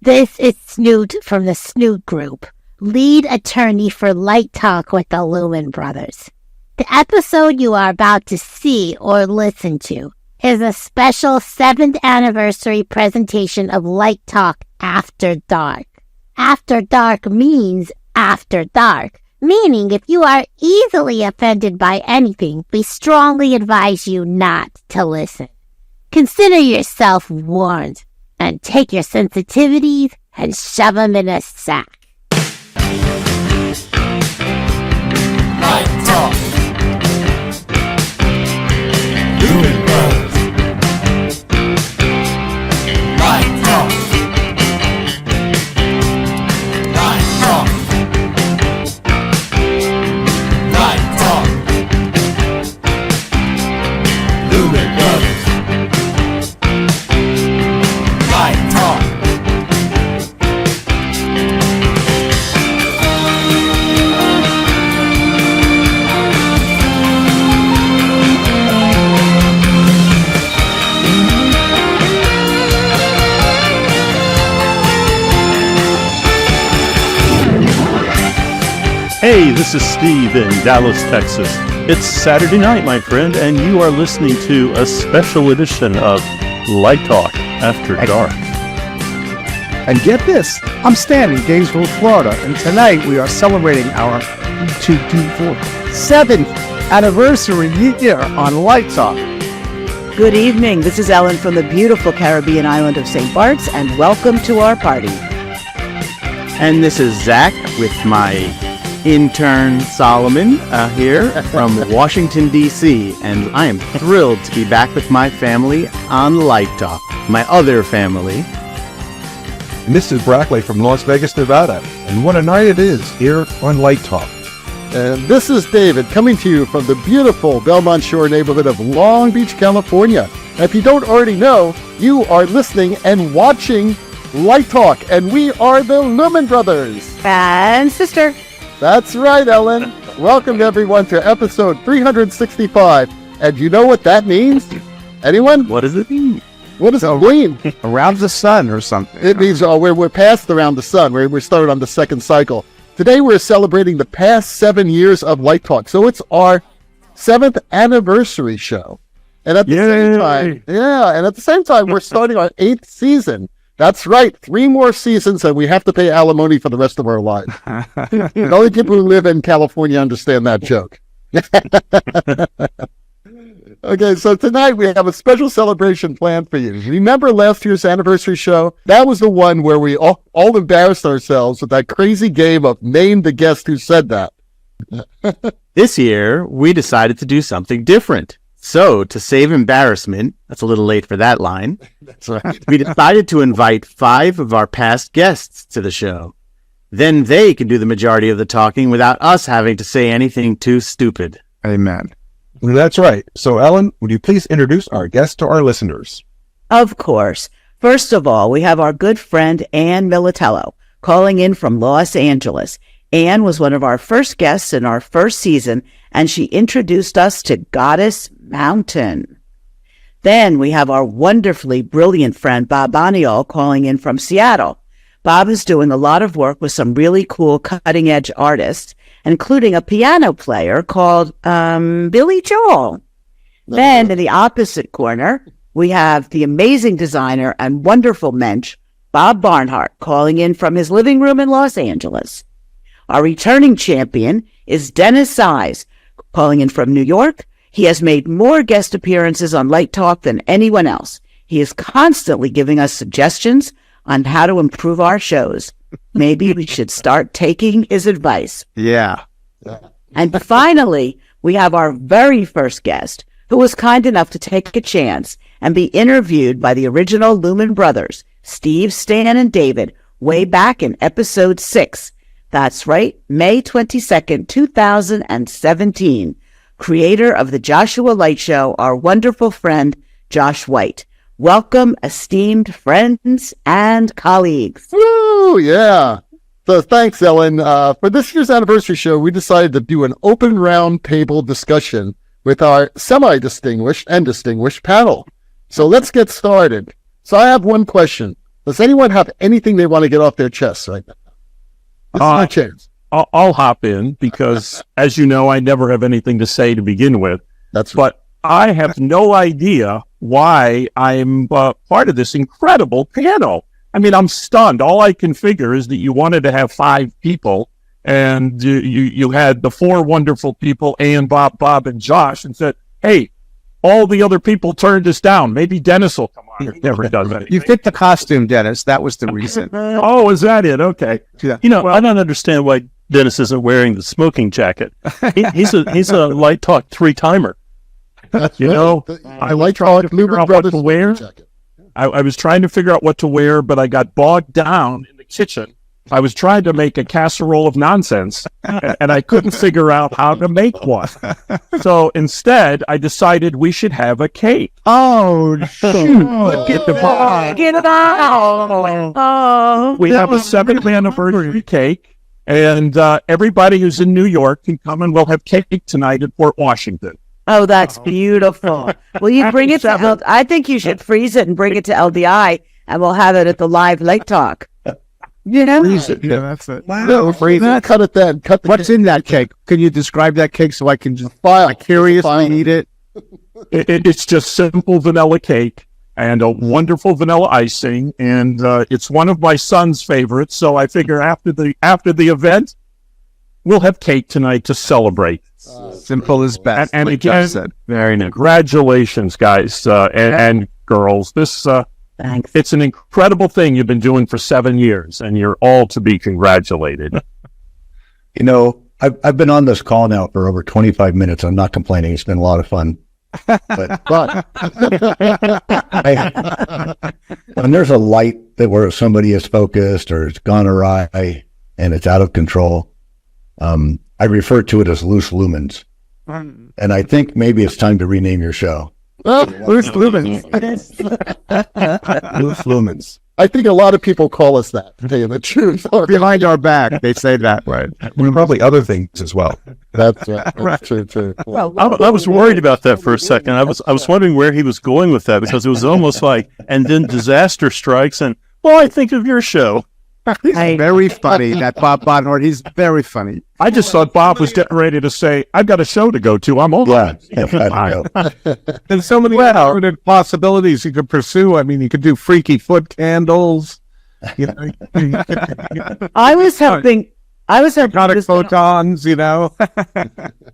This is Snoot from the Snoot Group, lead attorney for Light Talk with the Lumen Brothers. The episode you are about to see or listen to is a special 7th anniversary presentation of Light Talk After Dark. After Dark means after dark, meaning if you are easily offended by anything, we strongly advise you not to listen. Consider yourself warned. And take your sensitivities and shove them in a sack. Light Talk. Lumen Brothers. Light Talk. Light Talk. Light Talk. Lumen Brothers. Hey, this is Steve in Dallas, Texas. It's Saturday night, my friend, and you are listening to a special edition of Light Talk After Dark. And get this, I'm Stan in Gainesville, Florida, and tonight we are celebrating our 7th anniversary year on Light Talk. Good evening, this is Ellen from the beautiful Caribbean island of St. Bart's, and welcome to our party. And this is Zach with my intern Solomon here from Washington, D.C. And I am thrilled to be back with my family on Light Talk, my other family. And this is Brackley from Las Vegas, Nevada. And what a night it is here on Light Talk. And this is David coming to you from the beautiful Belmont Shore neighborhood of Long Beach, California. And if you don't already know, you are listening and watching Light Talk, and we are the Lumen Brothers. And sister. That's right, Ellen. Welcome, everyone, to episode 365. And you know what that means? Anyone? What does it mean? What does it mean? Around the sun or something. It means we're past around the sun. We're started on the second cycle. Today we're celebrating the past 7 years of Light Talk. So it's our 7th anniversary show. And at the same time, we're starting our 8th season. That's right, 3 more seasons, and we have to pay alimony for the rest of our lives. The only people who live in California understand that joke. Okay, so tonight we have a special celebration planned for you. Remember last year's anniversary show? That was the one where we all embarrassed ourselves with that crazy game of Name the Guest Who Said That. This year, we decided to do something different. So, to save embarrassment, that's a little late for that line, That's right. we decided to invite 5 of our past guests to the show. Then they can do the majority of the talking without us having to say anything too stupid. Amen. That's right. So, Ellen, would you please introduce our guest to our listeners? Of course. First of all, we have our good friend Ann Militello calling in from Los Angeles. Ann was one of our first guests in our first season, and she introduced us to Goddess Mountain. Then we have our wonderfully brilliant friend Bob Boniol calling in from Seattle. Bob is doing a lot of work with some really cool cutting-edge artists, including a piano player called Billy Joel. Then in the opposite corner, we have the amazing designer and wonderful mensch, Bob Barnhart, calling in from his living room in Los Angeles. Our returning champion is Dennis Size, calling in from New York. He has made more guest appearances on Light Talk than anyone else. He is constantly giving us suggestions on how to improve our shows. Maybe we should start taking his advice. Yeah. And finally, we have our very first guest, who was kind enough to take a chance and be interviewed by the original Lumen Brothers, Steve, Stan, and David, way back in episode 6. That's right, May 22nd, 2017. Creator of the Joshua Light Show, our wonderful friend, Josh White. Welcome, esteemed friends and colleagues. Woo, yeah. So thanks, Ellen. For this year's anniversary show, we decided to do an open round table discussion with our semi-distinguished and distinguished panel. So let's get started. So I have one question. Does anyone have anything they want to get off their chests right now? This is my chance. I'll hop in because, as you know, I never have anything to say to begin with. That's right. But I have no idea why I'm part of this incredible panel. I mean, I'm stunned. All I can figure is that you wanted to have 5 people, and you had the 4 wonderful people, Ann, Bob, and Josh, and said, hey, all the other people turned us down. Maybe Dennis will come on. He never does anything. You fit the costume, Dennis. That was the reason. Oh, is that it? Okay. Yeah. You know, I don't understand why Dennis isn't wearing the smoking jacket. He's a Light Talk 3-timer. That's You right. know, I like to figure out what to wear. I was trying to figure out what to wear, but I got bogged down in the kitchen. I was trying to make a casserole of nonsense, and I couldn't figure out how to make one. So instead, I decided we should have a cake. Oh, shoot. Get the Get it out! Oh, We have a 7th anniversary cake, and everybody who's in New York can come, and we'll have cake tonight in Port Washington. oh, that's beautiful. Will you bring it to I think you should freeze it and bring it to LDI, and we'll have it at the live Lake Talk. You know? Yeah, that's it. No, cut it then. Cut the What's in that cake? Can you describe that cake so I can just file. curiously eat it? It's just simple vanilla cake and a wonderful vanilla icing, and it's one of my son's favorites. So I figure after the event, we'll have cake tonight to celebrate. Simple as best. And like again, Jeff said. very nice. Congratulations, guys and girls. This Thanks. it's an incredible thing you've been doing for 7 years, and you're all to be congratulated. You know, I've been on this call now for over 25 minutes. I'm not complaining. It's been a lot of fun. But when there's a light that where somebody is focused or it's gone awry and it's out of control, I refer to it as loose lumens. And I think maybe it's time to rename your show. Loose lumens. Loose lumens. I think a lot of people call us that, to tell you the truth. Behind our back, they say that. Right. Well, probably other things as well. That's right. That's true, too. I was worried about that for a second. I was wondering where he was going with that, because it was almost like, and then disaster strikes, and well, I think of your show. He's very funny, that Bob Barnhart. He's very funny. I just thought Bob was getting ready to say, I've got a show to go to. I'm over. Yeah. There's so many other possibilities you could pursue. I mean, you could do freaky foot candles. You know, I was hoping Psychotic photons, you know.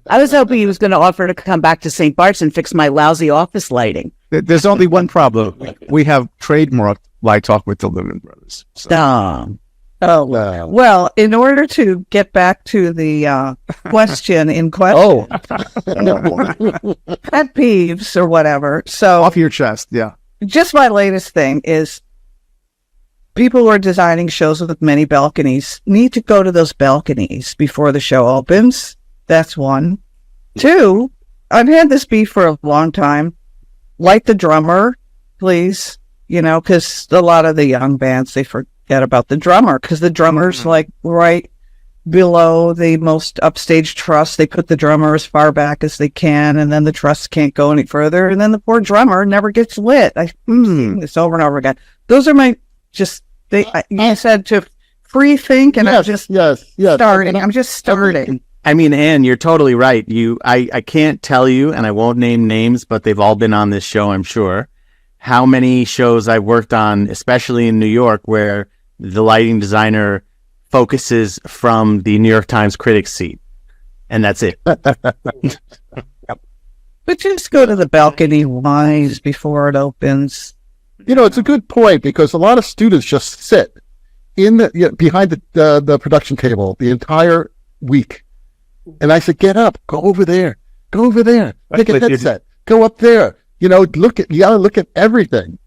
I was hoping he was going to offer to come back to St. Bart's and fix my lousy office lighting. There's only one problem. We have trademarked Light Talk with the Lumen Brothers. So. Oh, Wow. Well, in order to get back to the question in question, pet peeves or whatever. So Off your chest, yeah. just my latest thing is people who are designing shows with many balconies need to go to those balconies before the show opens. That's one. 2, I've had this beef for a long time. Like the drummer, please. You know, because a lot of the young bands, they forget about the drummer, because the drummer's like right below the most upstage truss. They put the drummer as far back as they can, and then the truss can't go any further, and then the poor drummer never gets lit. I've seen this over and over again. Those are my you said to free think, and I'm just starting. I'm just starting. I mean, Ann, you're totally right. I can't tell you, and I won't name names, but they've all been on this show, I'm sure. How many shows I've worked on, especially in New York, where the lighting designer focuses from the New York Times critic's seat, and that's it. But just go to the balcony wise before it opens. You know, it's a good point, because a lot of students just sit in behind the production table the entire week. And I said, get up, go over there, take a headset, go up there. You know, you gotta look at everything.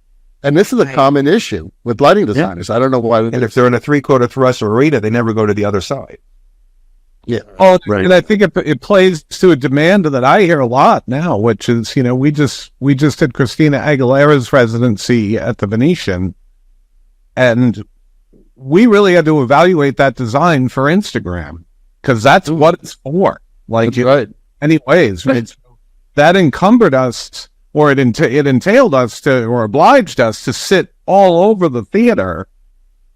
And this is a common issue with lighting designers. I don't know why. And if they're in a 3/4 thrust arena, they never go to the other side. Yeah. Oh, right. And I think it plays to a demand that I hear a lot now, which is, you know, we just did Christina Aguilera's residency at the Venetian, and we really had to evaluate that design for Instagram, because that's what it's for. Like, That's right. anyways, that encumbered us or it entailed us to, or obliged us to sit all over the theater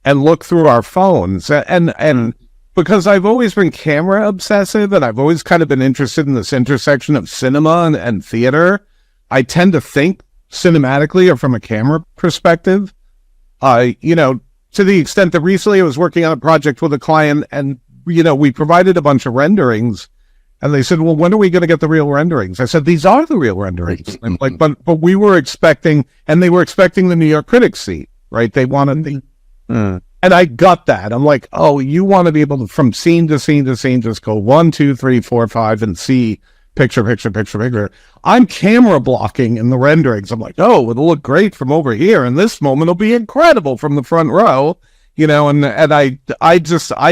and look through our phones. And because I've always been camera obsessive and I've always kind of been interested in this intersection of cinema and theater, I tend to think cinematically or from a camera perspective. To the extent that recently I was working on a project with a client and, we provided a bunch of renderings and they said, well, when are we going to get the real renderings? I said, these are the real renderings. And but we were expecting, and they were expecting the New York Critics seat, right? They wanted the, and I got that. I'm like, oh, you want to be able to, from scene to scene to scene, just go 1, 2, 3, 4, 5 and see picture. I'm camera blocking in the renderings. I'm like, oh, it'll look great from over here. And this moment will be incredible from the front row, and I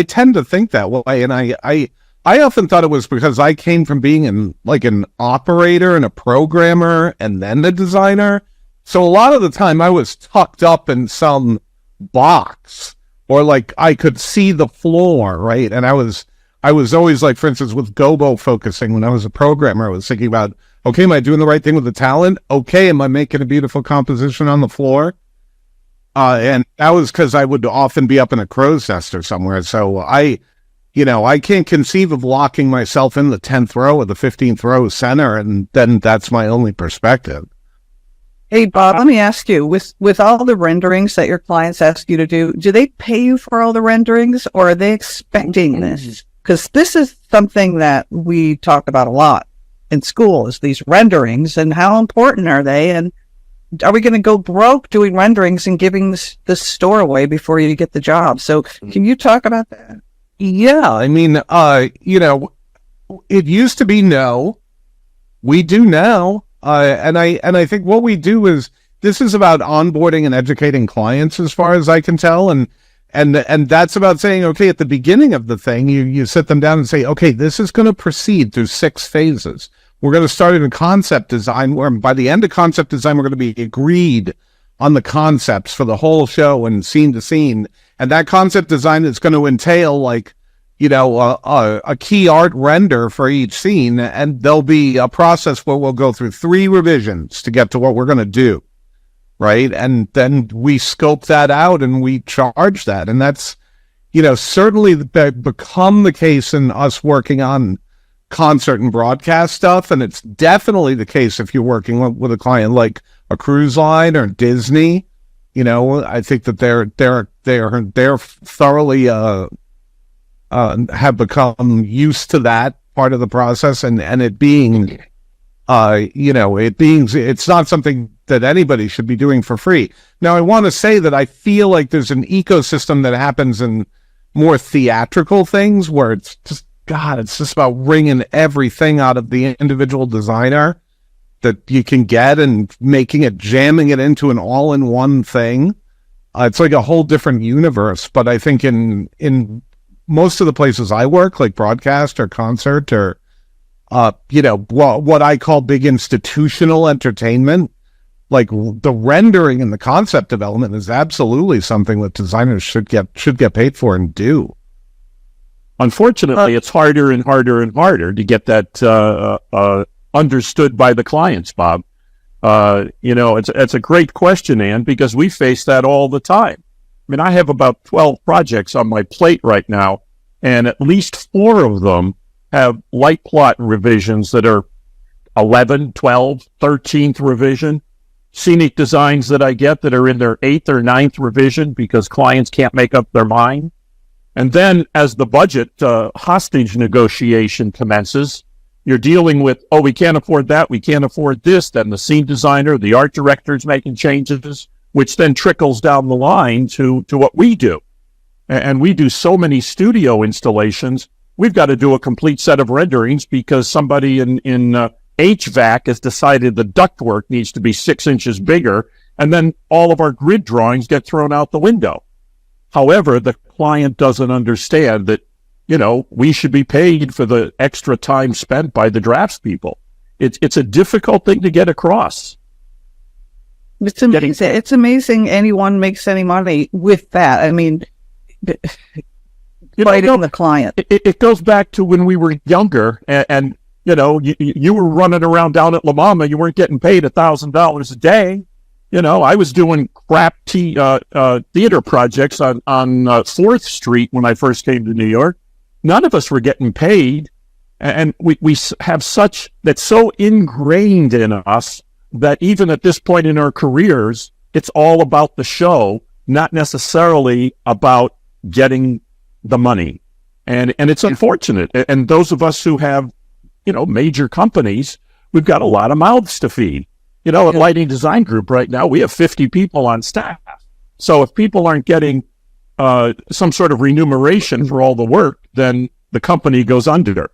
tend to think that way. And I often thought it was because I came from being an operator and a programmer and then a designer. So a lot of the time I was tucked up in some box or like I could see the floor, right? And I was always like, for instance, with gobo focusing, when I was a programmer, I was thinking about, okay, am I doing the right thing with the talent? Okay, am I making a beautiful composition on the floor? And that was because I would often be up in a crow's nest or somewhere. So I can't conceive of locking myself in the 10th row or the 15th row center, and then that's my only perspective. Hey, Bob, let me ask you, with all the renderings that your clients ask you to do they pay you for all the renderings, or are they expecting this? Because this is something that we talk about a lot in school, is these renderings, and how important are they? And are we going to go broke doing renderings and giving the store away before you get the job? So can you talk about that? Yeah, I mean, it used to be no. We do now. And I think what we do is, this is about onboarding and educating clients as far as I can tell. And that's about saying, okay, at the beginning of the thing, you sit them down and say, okay, this is going to proceed through 6 phases. We're going to start in concept design, where by the end of concept design, we're going to be agreed on the concepts for the whole show and scene to scene. And that concept design is going to entail a key art render for each scene. And there'll be a process where we'll go through 3 revisions to get to what we're going to do. Right. And then we scope that out and we charge that. And that's, certainly become the case in us working on concert and broadcast stuff. And it's definitely the case if you're working with a client like a cruise line or Disney. I think that they're thoroughly have become used to that part of the process, and it being it's not something that anybody should be doing for free. Now, I want to say that I feel like there's an ecosystem that happens in more theatrical things where it's just about wringing everything out of the individual designer that you can get and jamming it into an all-in-one thing. It's like a whole different universe. But I think in most of the places I work, like broadcast or concert or, what I call big institutional entertainment, like the rendering and the concept development is absolutely something that designers should get paid for and do. Unfortunately, it's harder and harder and harder to get that understood by the clients, Bob. It's a great question, Ann, because we face that all the time. I mean, I have about 12 projects on my plate right now, and at least 4 of them have light plot revisions that are 11, 12, 13th revision. Scenic designs that I get that are in their 8th or 9th revision because clients can't make up their mind. And then as the budget hostage negotiation commences, you're dealing with, we can't afford that, we can't afford this. Then the scene designer, the art director's making changes, which then trickles down the line to what we do. And we do so many studio installations, we've got to do a complete set of renderings because somebody in HVAC has decided the ductwork needs to be 6 inches bigger, and then all of our grid drawings get thrown out the window. However, the client doesn't understand that, we should be paid for the extra time spent by the draftspeople. It's a difficult thing to get across. It's amazing. It's amazing anyone makes any money with that. I mean, fighting the client. It goes back to when we were younger, and you were running around down at La Mama. You weren't getting paid $1,000 a day. I was doing crap theater projects on 4th Street when I first came to New York. None of us were getting paid. And we have that's so ingrained in us that even at this point in our careers, it's all about the show, not necessarily about getting the money. And it's unfortunate. And those of us who have, major companies, we've got a lot of mouths to feed. At Lighting Design Group right now, we have 50 people on staff. So if people aren't getting some sort of remuneration for all the work, then the company goes under.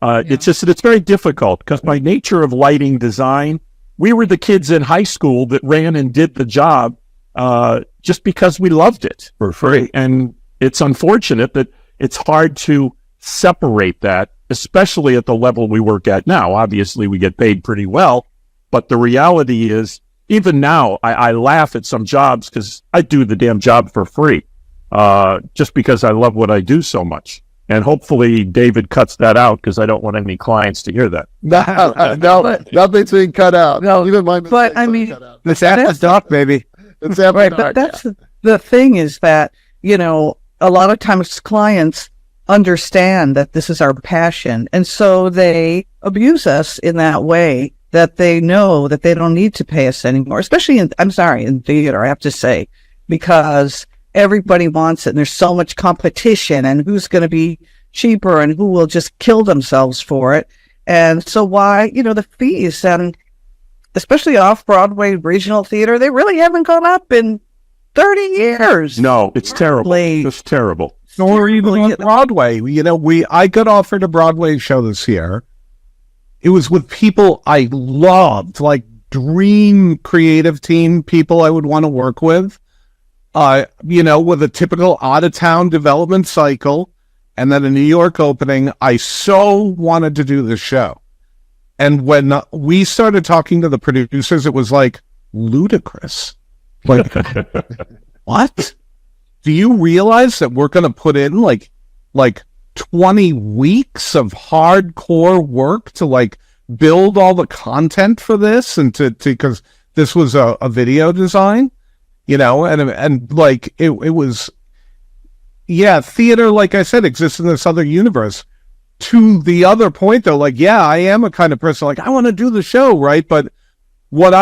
It's just that it's very difficult because by nature of lighting design, we were the kids in high school that ran and did the job just because we loved it for free. And it's unfortunate that it's hard to separate that, especially at the level we work at now. Obviously, we get paid pretty well, but the reality is, even now, I laugh at some jobs because I do the damn job for free, just because I love what I do so much. And hopefully David cuts that out because I don't want any clients to hear that. No, nothing's being cut out. No, even my but I mean, It's after dark, baby. it's after right. dark, But that's the thing is that, a lot of times clients understand that this is our passion. And so they abuse us in that way that they know that they don't need to pay us anymore, especially in theater, I have to say, because everybody wants it and there's so much competition and who's going to be cheaper and who will just kill themselves for it. And so why, the fees, and especially off-Broadway regional theater, they really haven't gone up in 30 years. No, it's terrible. It's terrible. Or even on Broadway. I got offered a Broadway show this year. It was with people I loved, like dream creative team people I would want to work with. With a typical out-of-town development cycle, and then a New York opening. I so wanted to do this show. And when we started talking to the producers, it was like ludicrous. Like, what? Do you realize that we're going to put in like 20 weeks of hardcore work to build all the content for this and because this was a video design? It was, theater, like I said, exists in this other universe. To the other point, though, I am a kind of person, I want to do the show, right? But what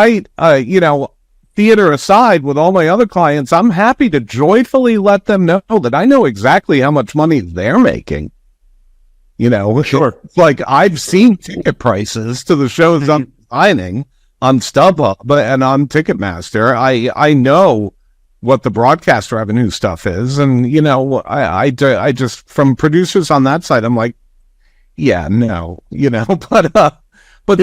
theater aside, with all my other clients, I'm happy to joyfully let them know that I know exactly how much money they're making. Sure. I've seen ticket prices to the shows I'm designing on StubHub and on Ticketmaster. I know what the broadcast revenue stuff is, and I just, from producers on that side, I'm like, but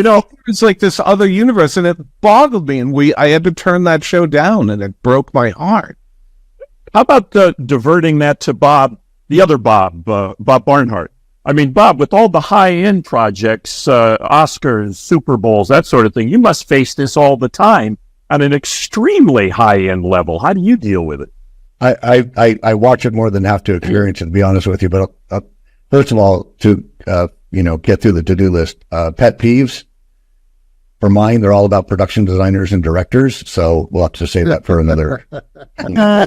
it's like this other universe, and it boggled me, and I had to turn that show down, and it broke my heart. How about diverting that to Bob, the other Bob Barnhart? I mean, Bob, with all the high-end projects, Oscars, Super Bowls, that sort of thing, you must face this all the time at an extremely high-end level. How do you deal with it? I watch it more than have to experience it, to be honest with you. But first of all, to get through the to-do list, pet peeves. For mine, they're all about production designers and directors. So we'll have to save that for another. No,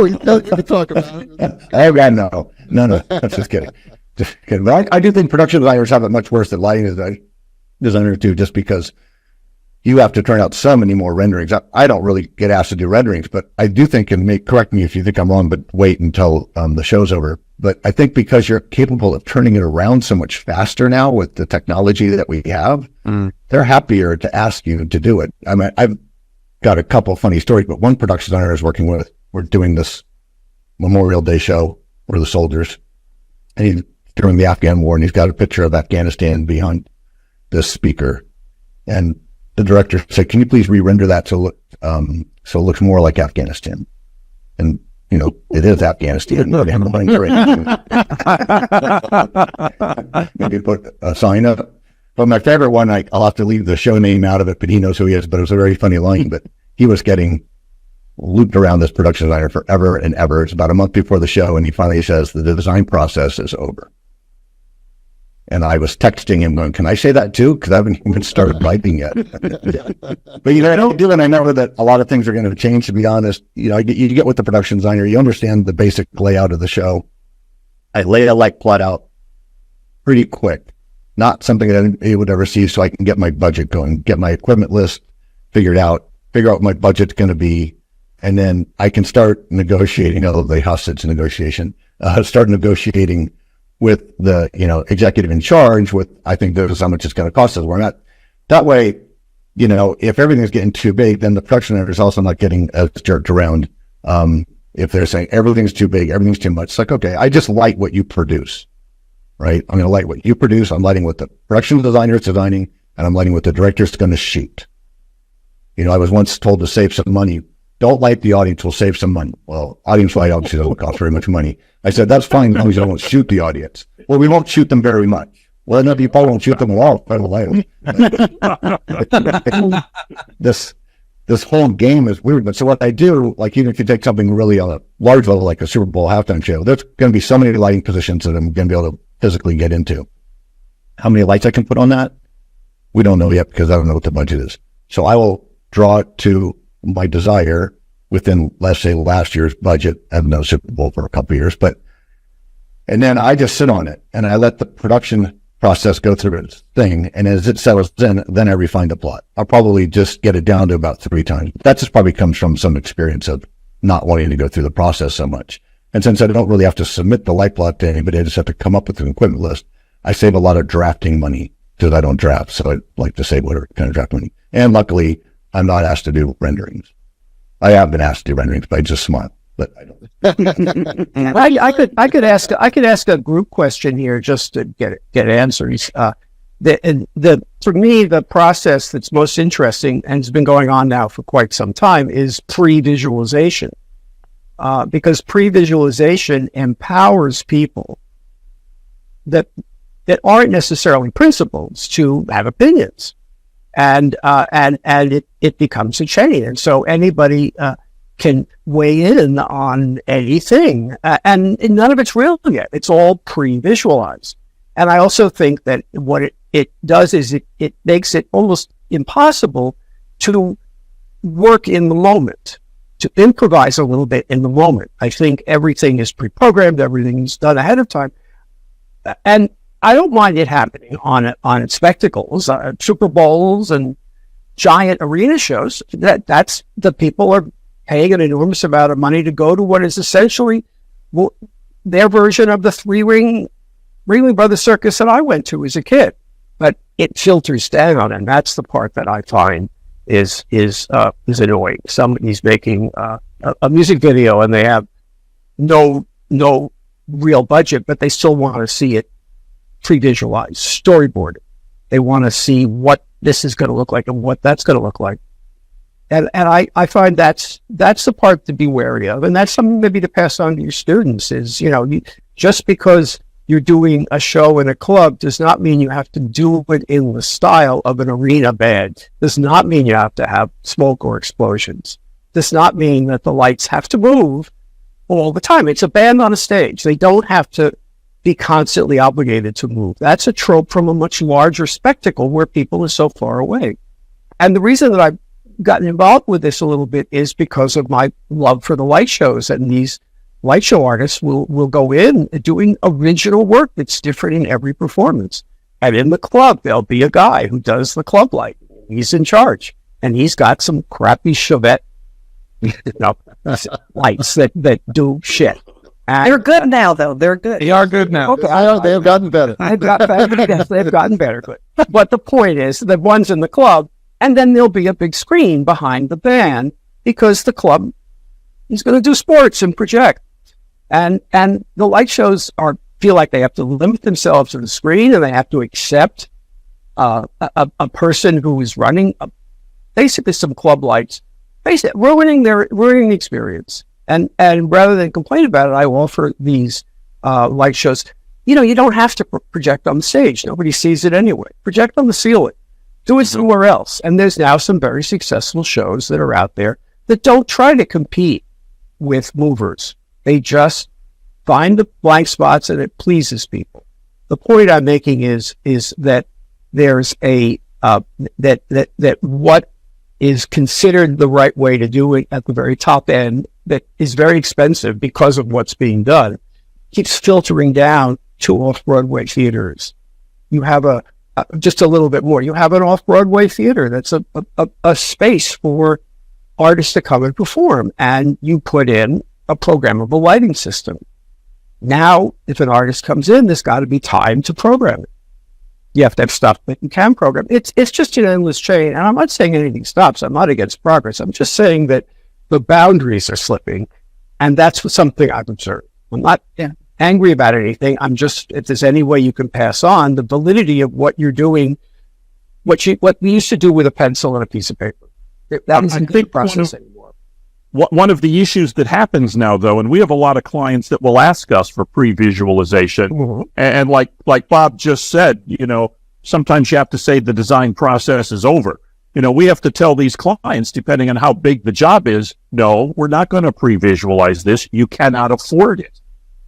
you can talk about it. No, that's just kidding. Just kidding. But I do think production designers have it much worse than lighting designers do, just because you have to turn out so many more renderings. I don't really get asked to do renderings, but I do think, and correct me if you think I'm wrong, but wait until the show's over. But I think because you're capable of turning it around so much faster now with the technology that we have, they're happier to ask you to do it. I mean, I've got a couple of funny stories, but one production designer I was working with, we're doing this Memorial Day show for the soldiers, and he's during the Afghan war, and he's got a picture of Afghanistan behind this speaker. And the director said, "Can you please re-render that so it looks more like Afghanistan?" And it is Afghanistan. Maybe put a sign up. But my favorite one, I'll have to leave the show name out of it, but he knows who he is. But it was a very funny line. But he was getting looped around this production designer forever and ever. It's about a month before the show, and he finally says that the design process is over. And I was texting him going, can I say that too? Because I haven't even started writing yet. But I don't do it. I know that a lot of things are going to change, to be honest. You get with the production designer, you understand the basic layout of the show. I lay a light plot out pretty quick, not something that anybody would ever see, so I can get my budget going, get my equipment list figured out, figure out what my budget's going to be, and then I can start negotiating, the hostage negotiation, start negotiating with the, executive in charge with, I think this is how much it's going to cost us. We're not, that way, if everything's getting too big, then the production editor is also not getting jerked around. If they're saying everything's too big, everything's too much, it's like, okay, I just light what you produce, right? I'm going to light what you produce. I'm lighting what the production designer is designing, and I'm lighting what the director's going to shoot. I was once told to save some money. Don't light the audience, we'll save some money. Well, audience light obviously doesn't cost very much money. I said, that's fine as long as I don't shoot the audience. Well, we won't shoot them very much. Well, no, you probably won't shoot them at all. This whole game is weird. But so what I do, like even if you take something really on a large level, like a Super Bowl halftime show, there's going to be so many lighting positions that I'm going to be able to physically get into. How many lights I can put on that? We don't know yet because I don't know what the budget is. So I will draw it to my desire within, let's say, last year's budget. I haven't done a Super Bowl for a couple of years, and then I just sit on it and I let the production process go through its thing. And as it settles in, then I refine the plot. I'll probably just get it down to about 3 times. That just probably comes from some experience of not wanting to go through the process so much. And since I don't really have to submit the light plot to anybody, I just have to come up with an equipment list. I save a lot of drafting money because I don't draft. So I like to save whatever kind of draft money. And luckily, I'm not asked to do renderings. I have been asked to do renderings, but I just smile. But I don't. I could ask a group question here just to get answers. For me, the process that's most interesting and has been going on now for quite some time is pre-visualization, because pre-visualization empowers people that aren't necessarily principals to have opinions. And it becomes a chain. And so anybody can weigh in on anything. And none of it's real yet. It's all pre-visualized. And I also think that what it does is it makes it almost impossible to work in the moment, to improvise a little bit in the moment. I think everything is pre-programmed, everything is done ahead of time. And I don't mind it happening on spectacles, Super Bowls and giant arena shows. That's the people are paying an enormous amount of money to go to what is essentially their version of the Ringling Brothers circus that I went to as a kid. But it filters down, and that's the part that I find is annoying. Somebody's making a music video and they have no real budget, but they still want to see it pre-visualized, storyboarded. They want to see what this is going to look like and what that's going to look like. And I find that's the part to be wary of. And that's something maybe to pass on to your students is, just because you're doing a show in a club does not mean you have to do it in the style of an arena band. Does not mean you have to have smoke or explosions. Does not mean that the lights have to move all the time. It's a band on a stage. They don't have to be constantly obligated to move. That's a trope from a much larger spectacle where people are so far away. And the reason that I've gotten involved with this a little bit is because of my love for the light shows. And these light show artists will go in doing original work that's different in every performance. And in the club, there'll be a guy who does the club light. He's in charge. And he's got some crappy Chevette lights that do shit. They're good now, though. They're good. They are good now. Okay, they have gotten better. They've gotten better. Good. But the point is, the ones in the club, and then there'll be a big screen behind the band because the club is going to do sports and project. And the light shows feel like they have to limit themselves to the screen, and they have to accept a person who is running basically some club lights, basically ruining the experience. And rather than complain about it, I offer these light shows. You don't have to project on the stage. Nobody sees it anyway. Project on the ceiling. Do it somewhere else. And there's now some very successful shows that are out there that don't try to compete with movers. They just find the blank spots and it pleases people. the point I'm making is that there's a that what is considered the right way to do it at the very top end, that is very expensive because of what's being done, keeps filtering down to off-Broadway theaters. You have just a little bit more. You have an off-Broadway theater that's a space for artists to come and perform, and you put in a programmable lighting system. Now, if an artist comes in, there's got to be time to program it. You have to have stuff that you can program. It's just an endless chain, and I'm not saying anything stops. I'm not against progress. I'm just saying that the boundaries are slipping, and that's something I've observed. I'm not angry about anything. I'm just, if there's any way you can pass on the validity of what you're doing, what we used to do with a pencil and a piece of paper. That was a big process anymore. One of the issues that happens now, though, and we have a lot of clients that will ask us for pre-visualization, and like Bob just said, sometimes you have to say the design process is over. We have to tell these clients, depending on how big the job is, no, we're not going to pre-visualize this. You cannot afford it.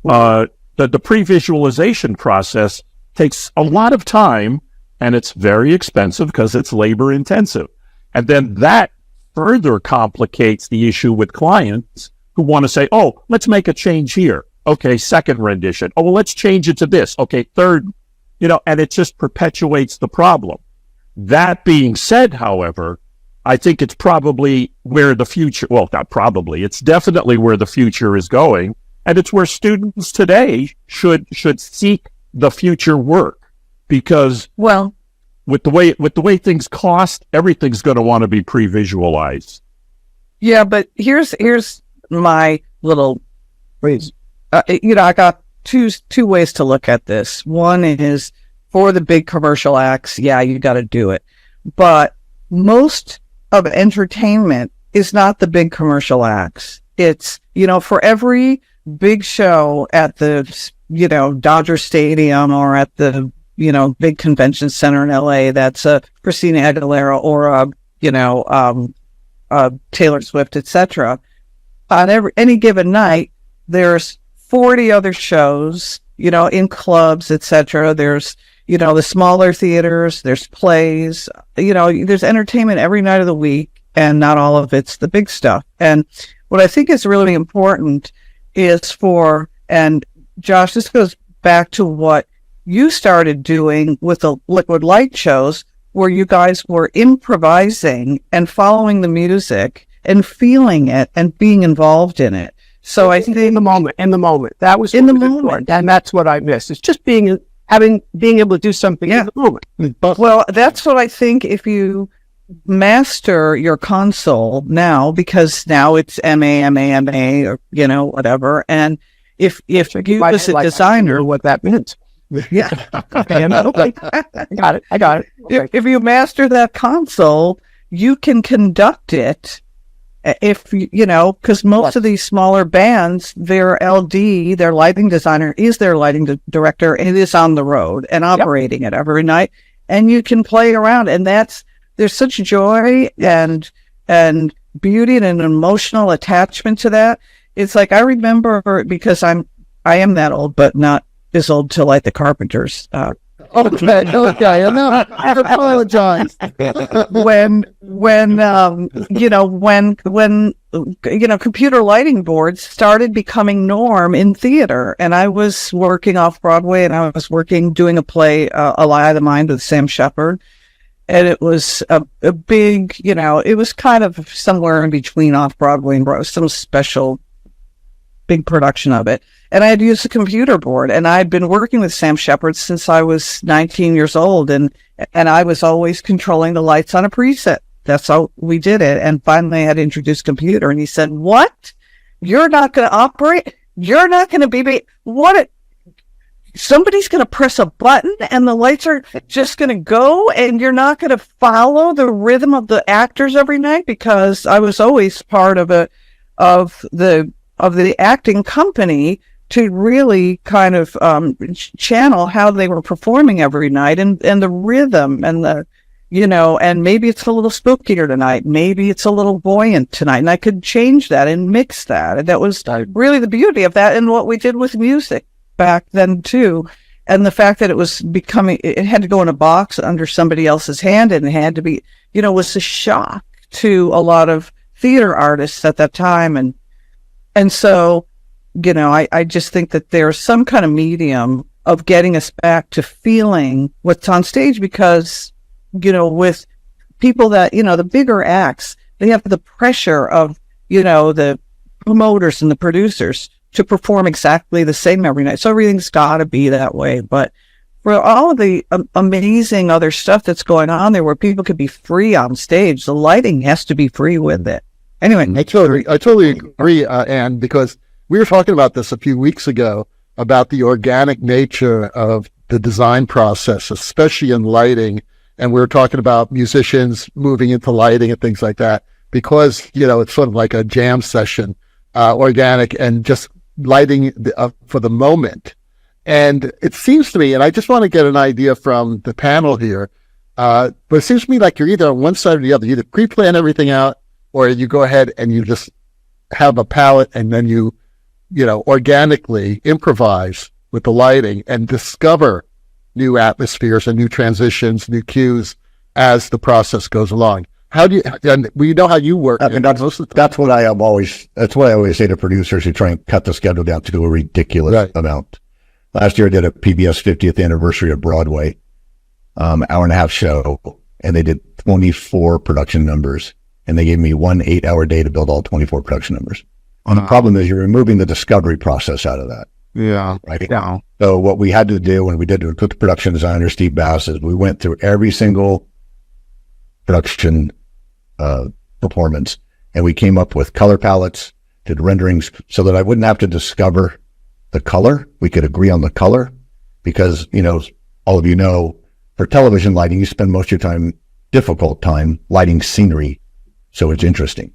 The pre-visualization process takes a lot of time, and it's very expensive because it's labor intensive. And then that further complicates the issue with clients who want to say, oh, let's make a change here. Okay, second rendition. Oh, well, let's change it to this. Okay, third, and it just perpetuates the problem. That being said, however, I think it's probably where the future, well, not probably, it's definitely where the future is going. And it's where students today should seek the future work, because with the way things cost, everything's going to want to be pre-visualized. Yeah, but here's my little, I got two ways to look at this. One is for the big commercial acts, you got to do it. But most of entertainment is not the big commercial acts. It's, for every big show at the, Dodger Stadium or at the, big convention center in LA, that's a Christina Aguilera or Taylor Swift, etc. On any given night, there's 40 other shows, in clubs, etc. There's, the smaller theaters, there's plays, there's entertainment every night of the week, and not all of it's the big stuff. And what I think is really important is and Josh, this goes back to what you started doing with the liquid light shows, where you guys were improvising and following the music and feeling it and being involved in it. So I think in the moment, that was in the moment, and that's what I miss. It's just being able to do something in the moment. Well, that's what I think. If you master your console now, because now it's MA, or whatever, and if you as a designer, what that meant. Yeah. Okay, I got it. Okay. If you master that console, you can conduct it. Because most of these smaller bands, their LD, their lighting designer, is their lighting director, and it is on the road and operating it every night. And you can play around, and there's such joy and beauty and an emotional attachment to that. It's like, I remember, because I am that old, but not as old to like the Carpenters. Okay, I apologize. when computer lighting boards started becoming norm in theater, and I was working off Broadway, and I was doing a play, A Lie of the Mind with Sam Shepard, and it was a big, it was kind of somewhere in between off Broadway and Broadway, some special big production of it. And I had used a computer board, and I had been working with Sam Shepard since I was 19 years old. And I was always controlling the lights on a preset. That's how we did it. And finally I had introduced computer, and he said, "What? You're not going to operate? You're not going to be, what? Somebody's going to press a button and the lights are just going to go, and you're not going to follow the rhythm of the actors every night?" Because I was always part of the acting company to really kind of channel how they were performing every night, and the rhythm, and and maybe it's a little spookier tonight, maybe it's a little buoyant tonight, and I could change that and mix that. And that was really the beauty of that, and what we did with music back then too. and the fact that it had to go in a box under somebody else's hand, and it had to be, was a shock to a lot of theater artists at that time. And so, I just think that there's some kind of medium of getting us back to feeling what's on stage, because, with people that, the bigger acts, they have the pressure of, the promoters and the producers to perform exactly the same every night. So everything's got to be that way. But for all of the amazing other stuff that's going on there, where people could be free on stage, the lighting has to be free with it. Anyway, I totally agree, Anne, because we were talking about this a few weeks ago about the organic nature of the design process, especially in lighting. And we were talking about musicians moving into lighting and things like that, because, it's sort of like a jam session, organic and just lighting for the moment. And it seems to me, and I just want to get an idea from the panel here, but it seems to me like you're either on one side or the other. You either pre-plan everything out, or you go ahead and you just have a palette, and then you organically improvise with the lighting and discover new atmospheres and new transitions, new cues as the process goes along. How do you, and we know how you work. I mean, that's what I always say to producers who try and cut the schedule down to a ridiculous amount. Last year I did a PBS 50th anniversary of Broadway, hour and a half show, and they did 24 production numbers, and they gave me 1 8-hour day to build all 24 production numbers. The problem is you're removing the discovery process out of that. Yeah. Right. Yeah. So what we had to do when we did it with the production designer, Steve Bass, is we went through every single production performance, and we came up with color palettes, did renderings so that I wouldn't have to discover the color. We could agree on the color, because, all of for television lighting, you spend most of your difficult time lighting scenery. So it's interesting.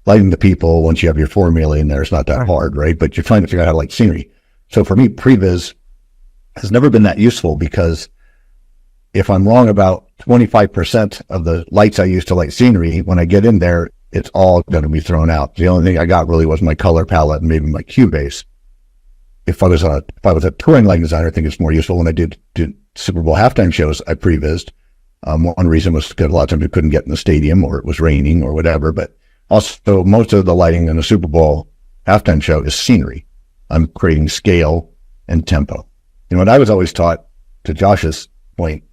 Lighting the people, once you have your formula in there, it's not that hard, right? But you're trying to figure out how to light scenery. So for me, previs has never been that useful, because if I'm wrong about 25% of the lights I use to light scenery, when I get in there, it's all going to be thrown out. The only thing I got really was my color palette and maybe my cue base. If I was a touring lighting designer, I think it's more useful. When I did Super Bowl halftime shows, I prevised. One reason was because a lot of times we couldn't get in the stadium, or it was raining or whatever. But also, most of the lighting in a Super Bowl halftime show is scenery. I'm creating scale and tempo. What I was always taught, to Josh's point,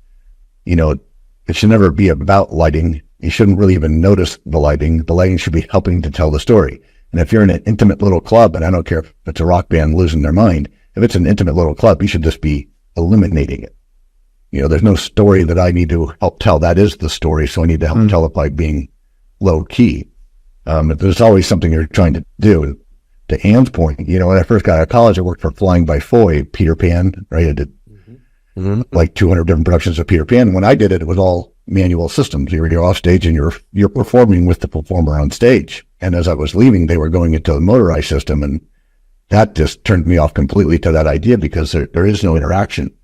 it should never be about lighting. You shouldn't really even notice the lighting. The lighting should be helping to tell the story. And if you're in an intimate little club, and I don't care if it's a rock band losing their mind, if it's an intimate little club, you should just be illuminating it. There's no story that I need to help tell. That is the story. So I need to help tell it by being low key. There's always something you're trying to do. To Anne's point, when I first got out of college, I worked for Flying by Foy, Peter Pan, right? I did like 200 different productions of Peter Pan. When I did it, it was all manual systems. You're off stage and you're performing with the performer on stage. And as I was leaving, they were going into the motorized system, and that just turned me off completely to that idea, because there is no interaction.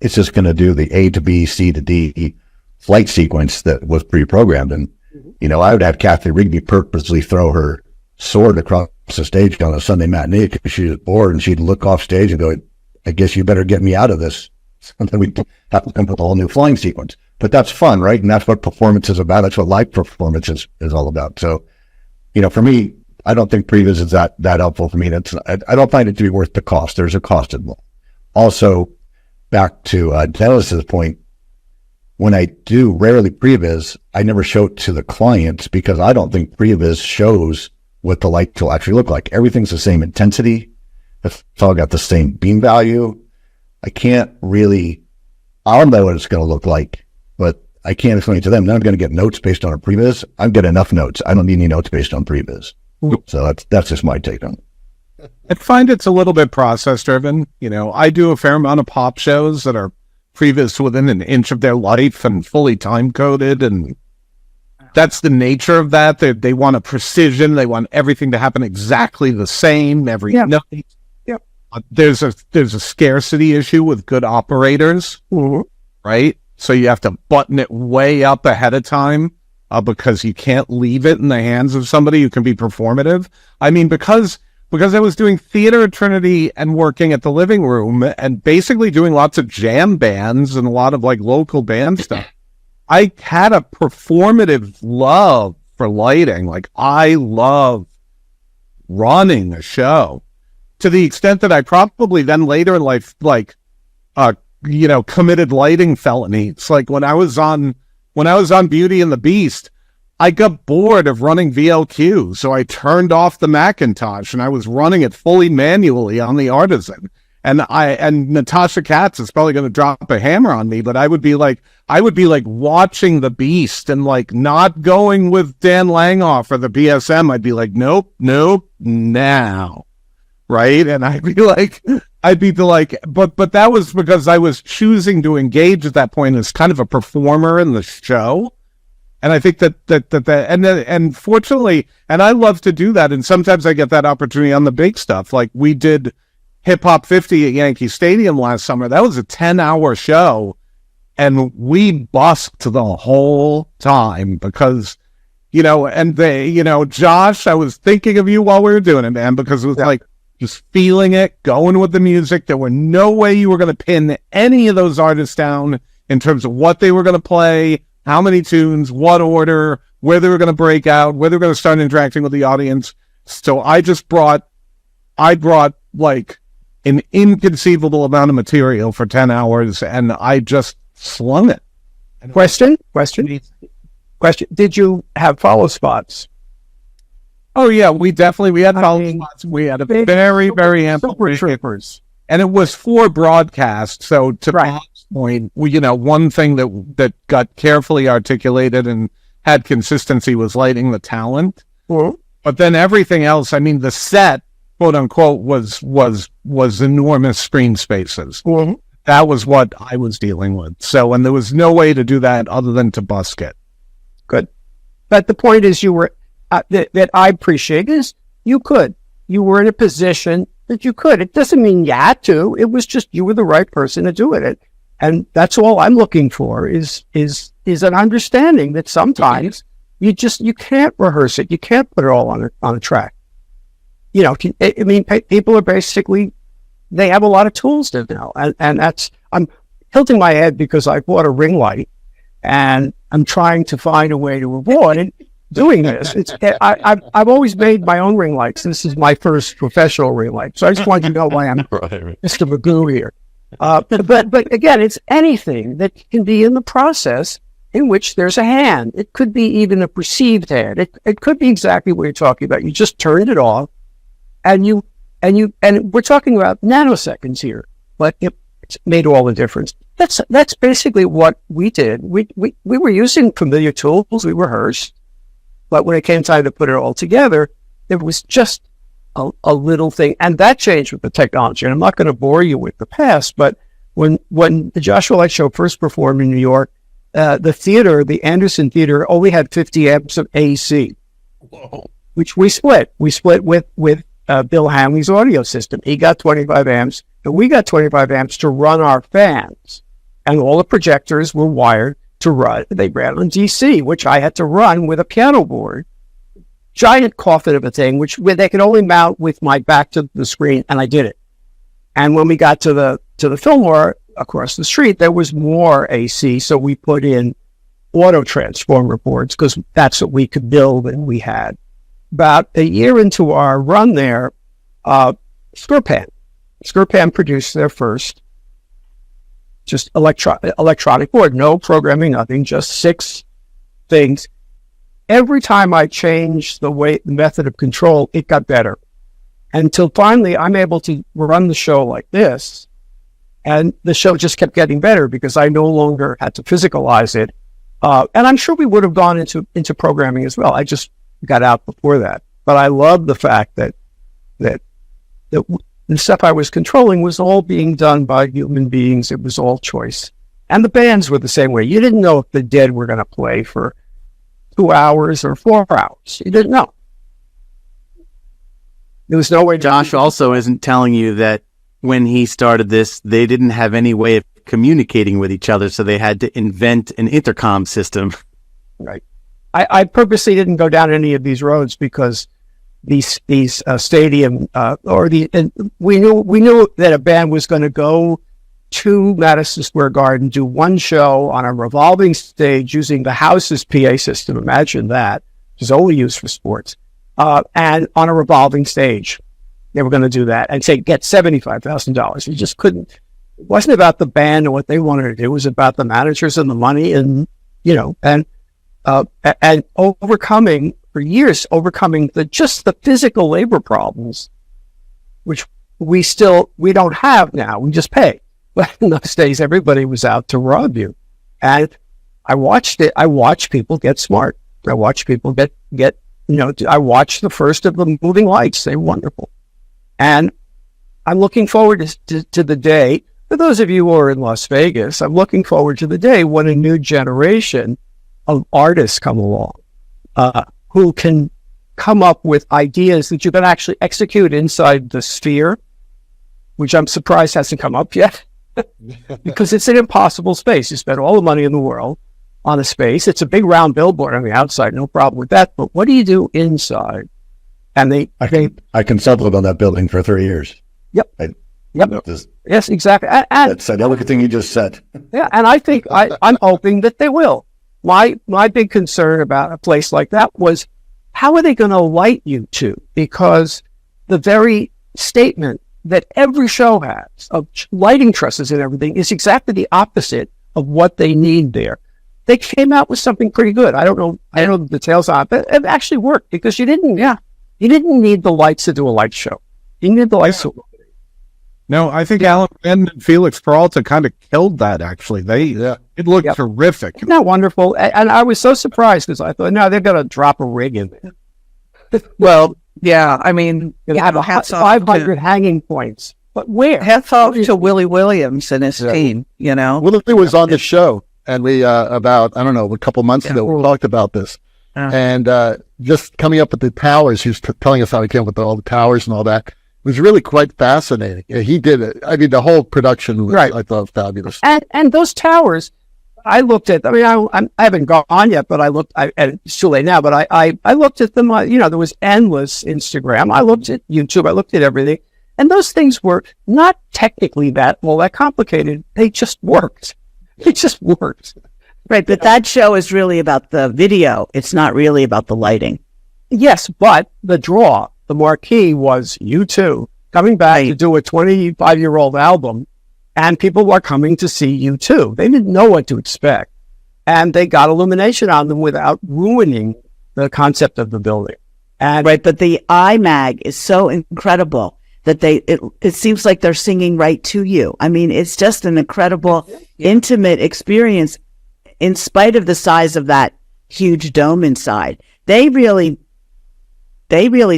It's just going to do the A to B, C to D flight sequence that was pre-programmed. And, I would have Kathy Rigby purposely throw her sword across the stage on a Sunday matinee because she was bored, and she'd look off stage and go, I guess you better get me out of this. And then we'd have to come up with a whole new flying sequence. But that's fun, right? And that's what performance is about. That's what live performance is all about. So, for me, I don't think previs is that helpful for me. I don't find it to be worth the cost. There's a cost involved. Also, back to Dennis's point, when I do rarely previs, I never show it to the clients, because I don't think previs shows what the light will actually look like. Everything's the same intensity. It's all got the same beam value. I'll know what it's going to look like, but I can't explain it to them. Then I'm going to get notes based on a previs. I've got enough notes. I don't need any notes based on previs. So that's just my take on it. I find it's a little bit process driven. I do a fair amount of pop shows that are previs within an inch of their life and fully time coded, and that's the nature of that. They want a precision. They want everything to happen exactly the same every night. Yep. There's a scarcity issue with good operators, right? So you have to button it way up ahead of time, because you can't leave it in the hands of somebody who can be performative. I mean, because because I was doing theater at Trinity and working at the Living Room and basically doing lots of jam bands and a lot of like local band stuff. I had a performative love for lighting. Like I love running a show to the extent that I probably then later in life, like, committed lighting felonies. Like when I was on Beauty and the Beast, I got bored of running VLQ, so I turned off the Macintosh and I was running it fully manually on the Artisan. And Natasha Katz is probably going to drop a hammer on me, but I would be like watching the Beast and like not going with Dan Langhoff or the BSM. I'd be like, nope, now. Right. And I'd be like, but that was because I was choosing to engage at that point as kind of a performer in the show. And I think and fortunately, and I love to do that. And sometimes I get that opportunity on the big stuff. Like we did Hip Hop 50 at Yankee Stadium last summer. That was a 10-hour show. And we busked the whole time because, Josh, I was thinking of you while we were doing it, man, because it was like just feeling it, going with the music. There were no way you were going to pin any of those artists down in terms of what they were going to play, how many tunes, what order, where they were going to break out, where they were going to start interacting with the audience. So I brought like an inconceivable amount of material for 10 hours and I just slung it. Question. Did you have follow spots? Oh yeah, we had follow spots. We had a very, very ample super trippers. And it was for broadcast. So to Bob's point, one thing that got carefully articulated and had consistency was lighting the talent. Mm-hmm. But then everything else, I mean, the set, quote unquote, was enormous screen spaces. Mm-hmm. That was what I was dealing with. So, and there was no way to do that other than to busk it. Good. But the point is you were, that I appreciate is you were in a position that you could. It doesn't mean you had to. It was just you were the right person to do it. And that's all I'm looking for is an understanding that sometimes you can't rehearse it. You can't put it all on a track. People are basically, they have a lot of tools now. And I'm tilting my head because I bought a ring light and I'm trying to find a way to avoid doing this. I've always made my own ring lights. This is my first professional ring light. So I just wanted to know why I'm Mr. Magoo here. But again, it's anything that can be in the process in which there's a hand. It could be even a perceived hand. It could be exactly what you're talking about. You just turned it off and we're talking about nanoseconds here, but it made all the difference. That's basically what we did. We were using familiar tools. We rehearsed. But when it came time to put it all together, there was just a little thing. And that changed with the technology. And I'm not going to bore you with the past, but when the Joshua Light Show first performed in New York, the Anderson Theater only had 50 amps of AC, which we split. We split with Bill Hanley's audio system. He got 25 amps, and we got 25 amps to run our fans. And all the projectors were wired to run. They ran on DC, which I had to run with a piano board, giant coffin of a thing, where they could only mount with my back to the screen, and I did it. And when we got to the Fillmore across the street, there was more AC, so we put in auto transformer boards because that's what we could build, and we had. About a year into our run there, Skirpan produced their first just electronic board, no programming, nothing, just 6 things. Every time I changed the method of control, it got better. Until finally, I'm able to run the show like this, and the show just kept getting better because I no longer had to physicalize it. And I'm sure we would have gone into programming as well. I just got out before that. But I love the fact that the stuff I was controlling was all being done by human beings. It was all choice. And the bands were the same way. You didn't know if the Dead were going to play for 2 hours or 4 hours. You didn't know. There was no way. Josh also isn't telling you that when he started this, they didn't have any way of communicating with each other, so they had to invent an intercom system. Right. I purposely didn't go down any of these roads because these stadium and we knew that a band was going to go to Madison Square Garden, do one show on a revolving stage using the house's PA system. Imagine that, which is only used for sports, and on a revolving stage. They were going to do that and say, get $75,000. You just couldn't. It wasn't about the band and what they wanted to do. It was about the managers and the money and, and overcoming the physical labor problems, which we don't have now. We just pay. But in those days, everybody was out to rob you. And I watched it. I watched people get smart. I watched people get, I watched the first of the moving lights. They were wonderful. And I'm looking forward to the day, for those of you who are in Las Vegas, I'm looking forward to the day when a new generation of artists come along who can come up with ideas that you can actually execute inside the sphere, which I'm surprised hasn't come up yet, because it's an impossible space. You spend all the money in the world on a space. It's a big round billboard on the outside, no problem with that. But what do you do inside? And I consulted on that building for 3 years. Yep. Yes, exactly. And that's everything you just said. Yeah, and I think I'm hoping that they will. My big concern about a place like that was, how are they going to light you to? Because the very statement that every show has of lighting trusses and everything is exactly the opposite of what they need there. They came out with something pretty good. I don't know the details on it, but it actually worked because you didn't need the lights to do a light show. You needed the lights to. No, I think Alan and Felix Peralta kind of killed that, actually. It looked terrific. Isn't that wonderful? And I was so surprised because I thought, no, they're going to drop a rig in there. Well, yeah, I mean, you have 500 hanging points. But where? Hats off to Willie Williams and his team, Willie was on the show, and we, about, I don't know, a couple months ago, we talked about this. And just coming up with the towers, he was telling us how he came up with all the towers and all that. It was really quite fascinating. He did it. I mean, the whole production was, I thought, fabulous. And those towers, I looked at. I mean, I haven't gone yet, but I looked. And it's too late now. But I looked at them. There was endless Instagram. I looked at YouTube. I looked at everything, and those things were not technically that complicated. They just worked. It just worked. Right, but that show is really about the video. It's not really about the lighting. Yes, but the draw. The marquee was U2 coming back to do a 25-year-old album, and people were coming to see U2. They didn't know what to expect, and they got illumination on them without ruining the concept of the building. And but the iMag is so incredible that it seems like they're singing right to you. I mean, it's just an incredible, intimate experience in spite of the size of that huge dome inside. They really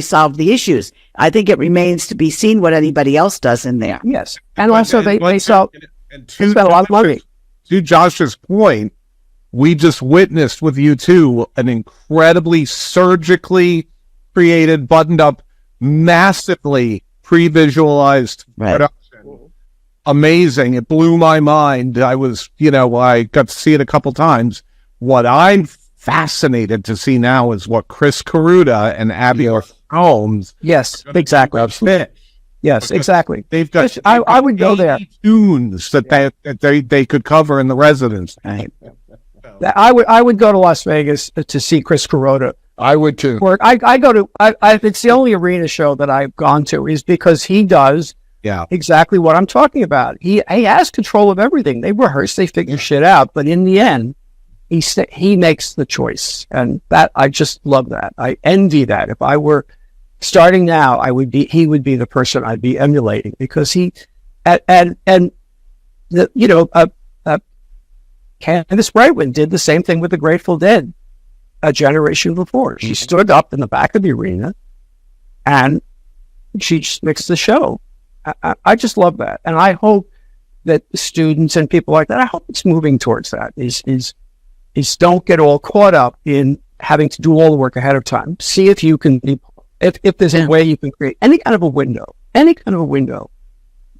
solved the issues. I think it remains to be seen what anybody else does in there. Yes. And also they spent a lot of money. To Josh's point, we just witnessed with U2 an incredibly surgically created, buttoned up, massively pre-visualized production. Amazing. It blew my mind. I was, I got to see it a couple times. What I'm fascinated to see now is what Chris Caruta and Abby Holmes. Yes, exactly. Yes, exactly. They've got. I would go there. Tunes that they could cover in the residence. Right. I would go to Las Vegas to see Chris Caruta. I would too. I go to. It's the only arena show that I've gone to is because he does. Exactly what I'm talking about. He has control of everything. They rehearse, they figure shit out, but in the end, he makes the choice, and that I just love that. I envy that. If I were starting now, he would be the person I'd be emulating because Candace Brightman did the same thing with the Grateful Dead a generation before. She stood up in the back of the arena and she just mixed the show. I just love that, and I hope that students and people like that, I hope it's moving towards that. Is don't get all caught up in having to do all the work ahead of time. See if you can if there's a way you can create any kind of a window.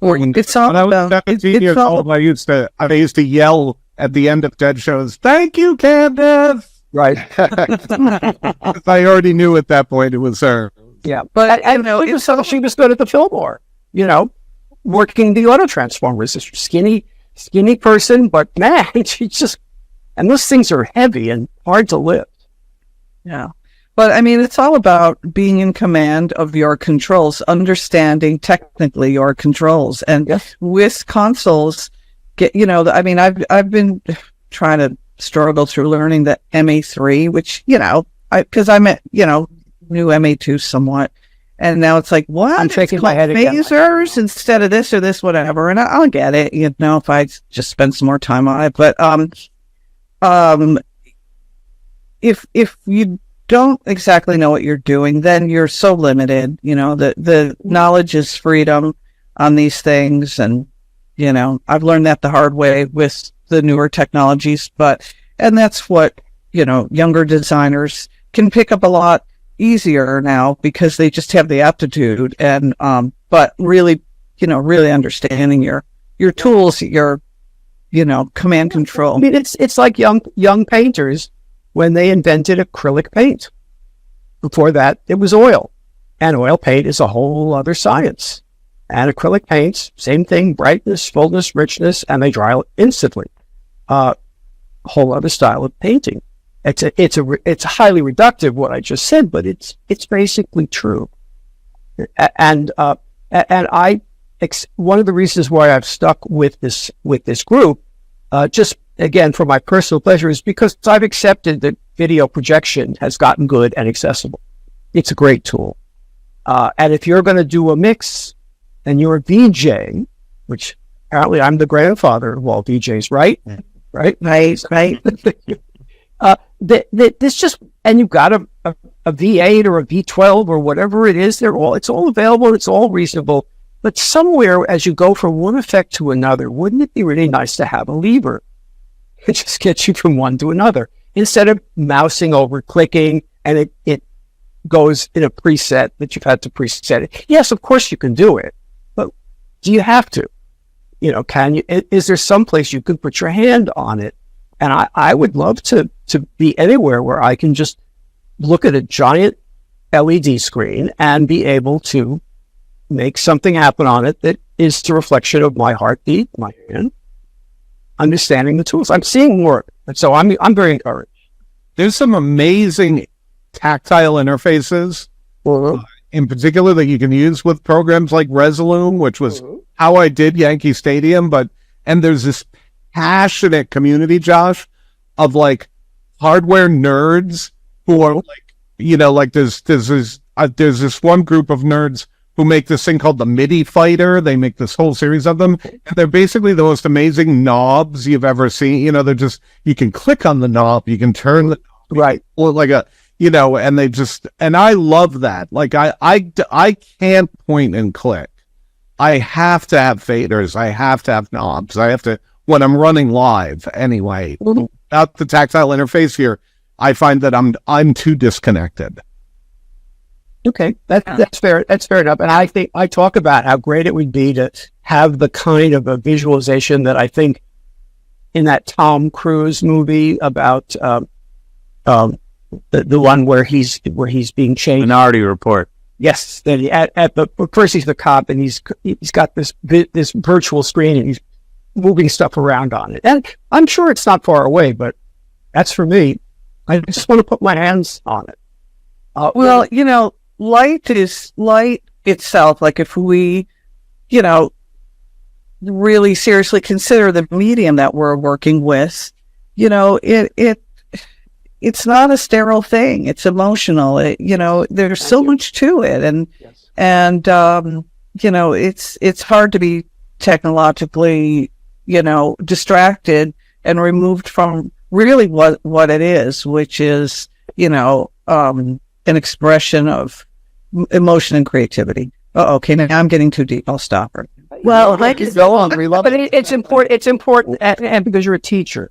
Or it's all when I was 17 years old, I used to yell at the end of Dead shows, "Thank you, Candace!" Right. I already knew at that point it was her. Yeah, but and she was good at the Fillmore. Working the auto transformers. This skinny person, but man, she just, and those things are heavy and hard to lift. Yeah. But I mean, it's all about being in command of your controls, understanding technically your controls. And with consoles, I've been trying to struggle through learning the MA3, which, because I'm at, new MA2 somewhat. And now it's like, what? I'm shaking my head again. Phasers instead of this or this, whatever. And I'll get it, if I just spend some more time on it. But if you don't exactly know what you're doing, then you're so limited. The knowledge is freedom on these things. And, I've learned that the hard way with the newer technologies. And that's what, younger designers can pick up a lot easier now because they just have the aptitude. And but really understanding your tools, your command control. I mean, it's like young painters when they invented acrylic paint. Before that, it was oil, and oil paint is a whole other science. And acrylic paints, same thing: brightness, fullness, richness, and they dry instantly. A whole other style of painting. It's highly reductive what I just said, but it's basically true. And one of the reasons why I've stuck with this group, just again for my personal pleasure, is because I've accepted that video projection has gotten good and accessible. It's a great tool. And if you're going to do a mix and you're a VJ, which apparently I'm the grandfather of all VJs, right? Right. This just, and you've got a V8 or a V12 or whatever it is, it's all available, it's all reasonable. But somewhere as you go from one effect to another, wouldn't it be really nice to have a lever? It just gets you from one to another instead of mousing over, clicking, and it goes in a preset that you've had to preset it. Yes, of course you can do it, but do you have to? Can you? Is there some place you can put your hand on it? And I would love to be anywhere where I can just look at a giant LED screen and be able to make something happen on it that is the reflection of my heartbeat, my hand, understanding the tools. I'm seeing more, and so I'm very encouraged. There's some amazing tactile interfaces, in particular, that you can use with programs like Resolume, which was how I did Yankee Stadium. And there's this passionate community, Josh, of like hardware nerds who are like, there's this one group of nerds who make this thing called the MIDI Fighter. They make this whole series of them. And they're basically the most amazing knobs you've ever seen. They're just, you can click on the knob, you can turn the right, or like and I love that. Like I can't point and click. I have to have faders. I have to have knobs. I have to, when I'm running live anyway. Without the tactile interface here, I find that I'm too disconnected. Okay, that's fair. That's fair enough. And I think I talk about how great it would be to have the kind of a visualization that I think in that Tom Cruise movie about the one where he's being chased. Minority Report. Yes, that first he's the cop and he's got this virtual screen and he's moving stuff around on it. And I'm sure it's not far away, but that's for me. I just want to put my hands on it. Light itself. Like if we, really seriously consider the medium that we're working with, it's not a sterile thing. It's emotional. There's so much to it, and it's hard to be technologically, distracted and removed from really what it is, which is, an expression of emotion and creativity. Okay, now I'm getting too deep. I'll stop her. Well, but it's important. It's important, and because you're a teacher.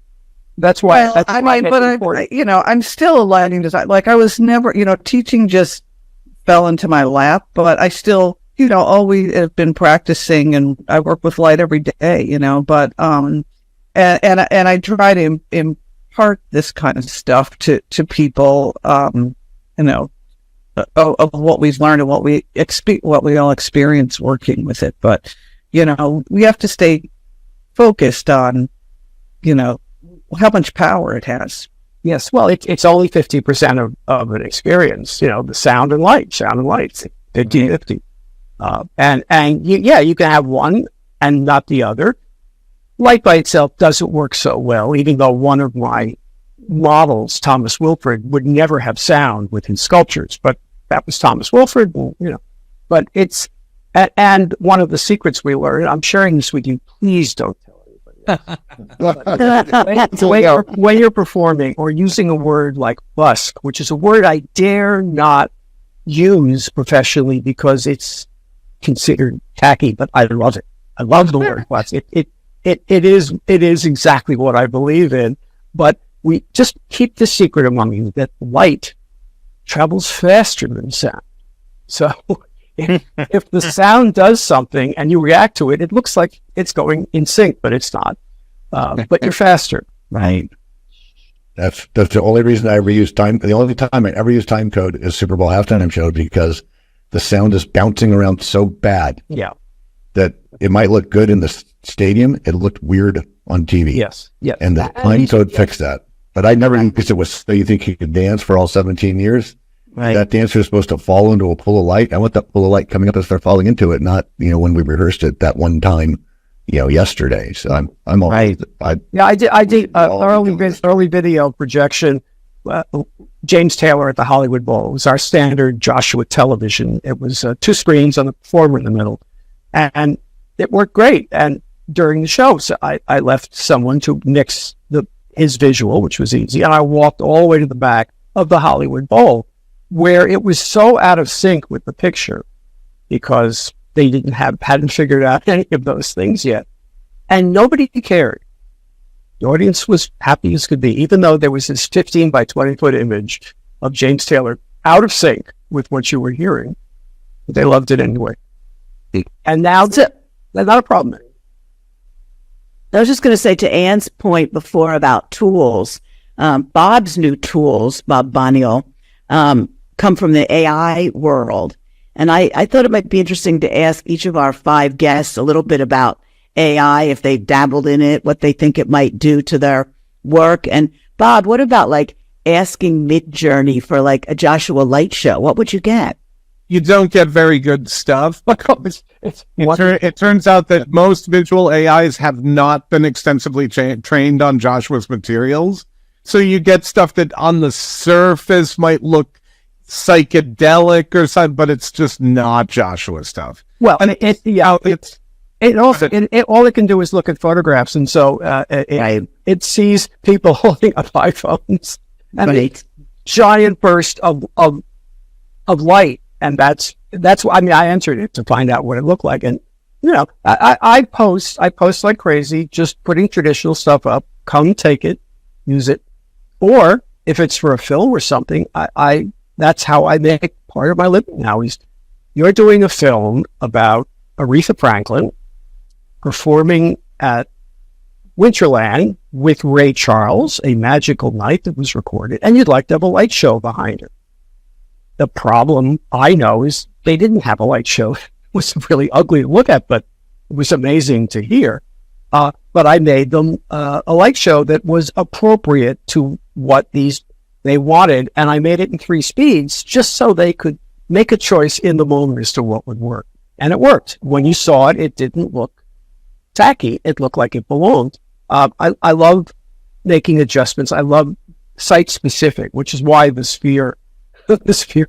That's why. I'm still a lighting designer. Like I was never, teaching just fell into my lap, but I still, always have been practicing, and I work with light every day, but, and I try to impart this kind of stuff to people, of what we've learned and what we all experience working with it. But, we have to stay focused on, how much power it has. Yes, well, it's only 50% of an experience. The sound and light, 50-50. You can have one and not the other. Light by itself doesn't work so well, even though one of my models, Thomas Wilfred, would never have sound with his sculptures, but that was Thomas Wilfred, But it's, and one of the secrets we learned, I'm sharing this with you, please don't tell anybody. When you're performing or using a word like busk, which is a word I dare not use professionally because it's considered tacky, but I love it. I love the word busk. It is exactly what I believe in, but we just keep the secret among you that light travels faster than sound. So if the sound does something and you react to it, it looks like it's going in sync, but it's not. But you're faster. Right. That's the only reason I ever use time. The only time I ever use time code is Super Bowl halftime show, because the sound is bouncing around so bad. Yeah. That it might look good in the stadium. It looked weird on TV. Yes. Yes. And the time code fixed that. But I never used it with So You Think You Could Dance for all 17 years. Right. That dancer is supposed to fall into a pool of light. I want that pool of light coming up and start falling into it, not, when we rehearsed it that one time, yesterday. So I'm all right. I did early video projection. James Taylor at the Hollywood Bowl. It was our standard Joshua television. It was 2 screens on the performer in the middle, and it worked great. And during the show, so I left someone to mix his visual, which was easy, and I walked all the way to the back of the Hollywood Bowl, where it was so out of sync with the picture because they hadn't figured out any of those things yet, and nobody cared. The audience was happy as could be, even though there was this 15 by 20 foot image of James Taylor out of sync with what you were hearing. But they loved it anyway. And now it's not a problem anymore. I was just going to say, to Anne's point before about tools, Bob's new tools, Bob Boniol, come from the AI world. And I thought it might be interesting to ask each of our 5 guests a little bit about AI, if they've dabbled in it, what they think it might do to their work. And Bob, what about asking Midjourney for a Joshua Light show? What would you get? You don't get very good stuff. It turns out that most visual AIs have not been extensively trained on Joshua's materials. So you get stuff that on the surface might look psychedelic or something, but it's just not Joshua stuff. Well, and all it can do is look at photographs, and so it sees people holding up iPhones and a giant burst of light. And that's why I answered it to find out what it looked like. And I post like crazy, just putting traditional stuff up. Come take it, use it, or if it's for a film or something, that's how I make part of my living now. You're doing a film about Aretha Franklin performing at Winterland with Ray Charles, a magical night that was recorded, and you'd like to have a light show behind her. The problem I know is they didn't have a light show. It was really ugly to look at, but it was amazing to hear. But I made them a light show that was appropriate to what they wanted, and I made it in 3 speeds just so they could make a choice in the moment as to what would work. And it worked. When you saw it, it didn't look tacky. It looked like it belonged. I love making adjustments. I love site-specific, which is why the sphere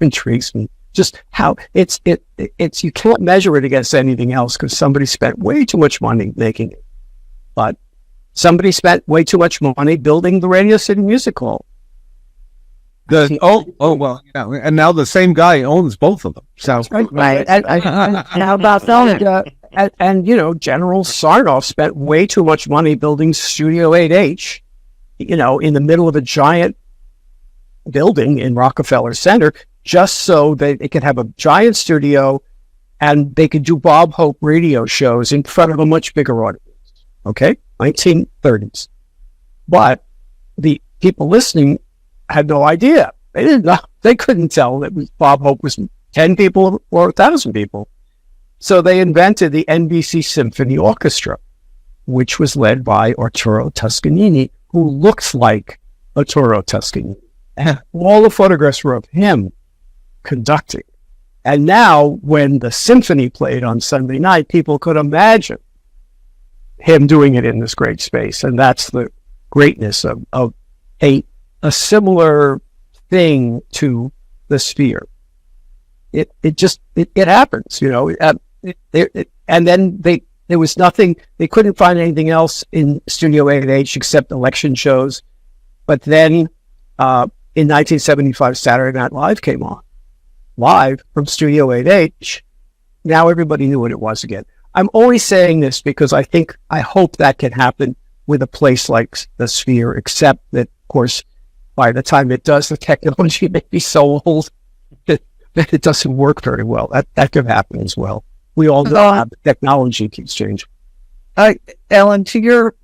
intrigues me. Just how it's you can't measure it against anything else because somebody spent way too much money making it. But somebody spent way too much money building the Radio City Music Hall. And now the same guy owns both of them. So right. And how about that? And General Sarnoff spent way too much money building Studio 8H, in the middle of a giant building in Rockefeller Center, just so that it could have a giant studio and they could do Bob Hope radio shows in front of a much bigger audience. Okay? 1930s. But the people listening had no idea. They didn't know. They couldn't tell that Bob Hope was 10 people or 1,000 people. So they invented the NBC Symphony Orchestra, which was led by Arturo Toscanini, who looks like Arturo Toscanini. And all the photographs were of him conducting. And now, when the symphony played on Sunday night, people could imagine him doing it in this great space. And that's the greatness of a similar thing to the Sphere. It happens, you know. And then there was nothing, they couldn't find anything else in Studio 8H except election shows. But then in 1975, Saturday Night Live came on, live from Studio 8H. Now everybody knew what it was again. I'm always saying this because I hope that can happen with a place like the Sphere, except that, of course, by the time it does, the technology may be so old that it doesn't work very well. That could happen as well. We all know how the technology keeps changing. Ellen, to your,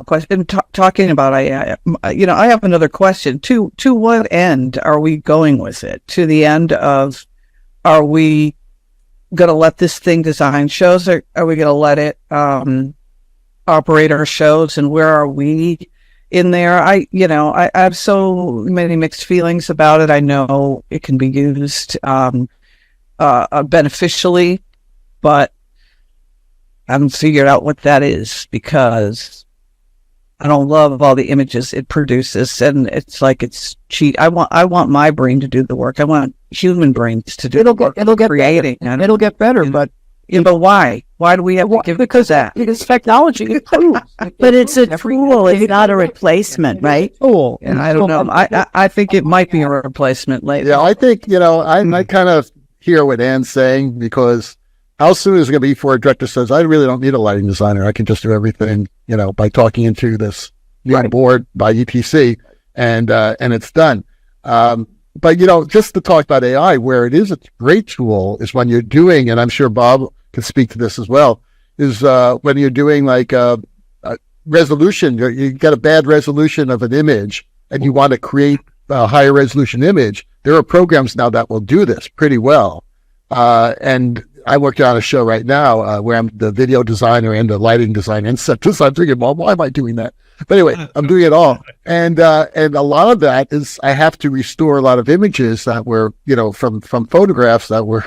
question, talking about AI, I have another question. To what end are we going with it? To the end of, are we going to let this thing design shows, or are we going to let it operate our shows, and where are we in there? I have so many mixed feelings about it. I know it can be used beneficially, but I haven't figured out what that is, because I don't love all the images it produces, and it's like it's cheat. I want my brain to do the work. I want human brains to do the work. It'll get creating, better. It'll get better, but why? Why do we have to give that? Because technology improves. But it's a tool. It's not a replacement, right? Tool. And I don't know. I think it might be a replacement later. Yeah, I think, I kind of hear what Anne's saying, because how soon is it going to be before a director says, I really don't need a lighting designer. I can just do everything, by talking into this young board by EPC, and it's done. But, just to talk about AI, where it is a great tool is when you're doing, and I'm sure Bob can speak to this as well, is when you're doing like a resolution, you get a bad resolution of an image and you want to create a higher resolution image. There are programs now that will do this pretty well. And I'm working on a show right now where I'm the video designer and the lighting designer and set design. I'm thinking, well, why am I doing that? But anyway, I'm doing it all. And a lot of that is I have to restore a lot of images that were, from photographs that were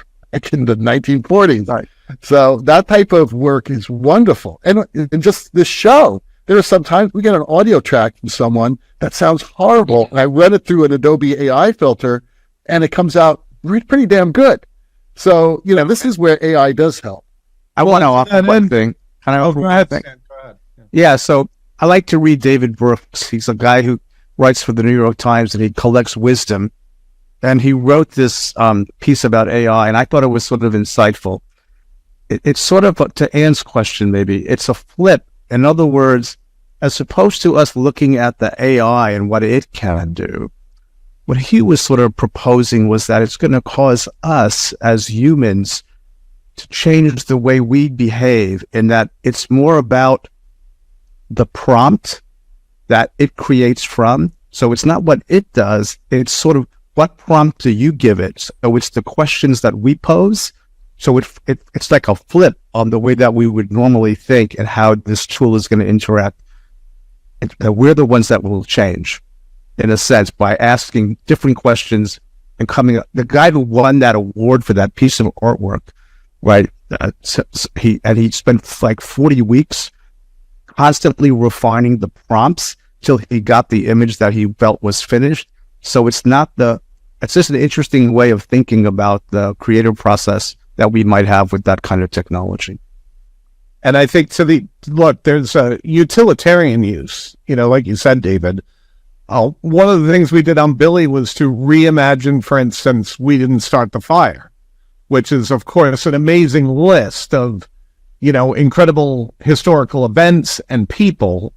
in the 1940s. Right. So that type of work is wonderful. And just this show, there are sometimes we get an audio track from someone that sounds horrible. And I run it through an Adobe AI filter and it comes out pretty damn good. So, this is where AI does help. I want to offer one thing. Can I offer one thing? Yeah, so I like to read David Brooks. He's a guy who writes for the New York Times, and he collects wisdom. And he wrote this piece about AI, and I thought it was sort of insightful. It's sort of, to Anne's question maybe, it's a flip. In other words, as opposed to us looking at the AI and what it can do, what he was sort of proposing was that it's going to cause us as humans to change the way we behave, in that it's more about the prompt that it creates from. So it's not what it does, it's sort of what prompt do you give it? So it's the questions that we pose. So it's like a flip on the way that we would normally think and how this tool is going to interact. We're the ones that will change, in a sense, by asking different questions and coming up. The guy who won that award for that piece of artwork, right? He spent like 40 weeks constantly refining the prompts till he got the image that he felt was finished. So it's just an interesting way of thinking about the creative process that we might have with that kind of technology. And I think there's a utilitarian use, like you said, David. One of the things we did on Billy was to reimagine, for instance, We Didn't Start the Fire, which is, of course, an amazing list of, incredible historical events and people,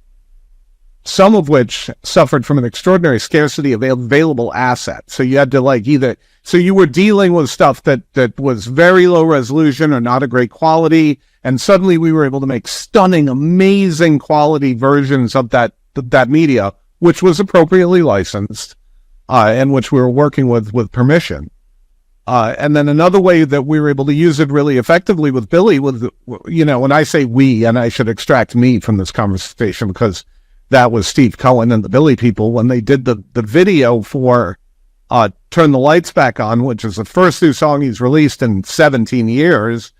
some of which suffered from an extraordinary scarcity of available assets. So you had to so you were dealing with stuff that was very low resolution or not a great quality, and suddenly we were able to make stunning, amazing quality versions of that media, which was appropriately licensed. and which we were working with permission. And then another way that we were able to use it really effectively with Billy was, when I say we, and I should extract me from this conversation because that was Steve Cohen and the Billy people, when they did the video for Turn the Lights Back On, which is the first new song he's released in 17 years,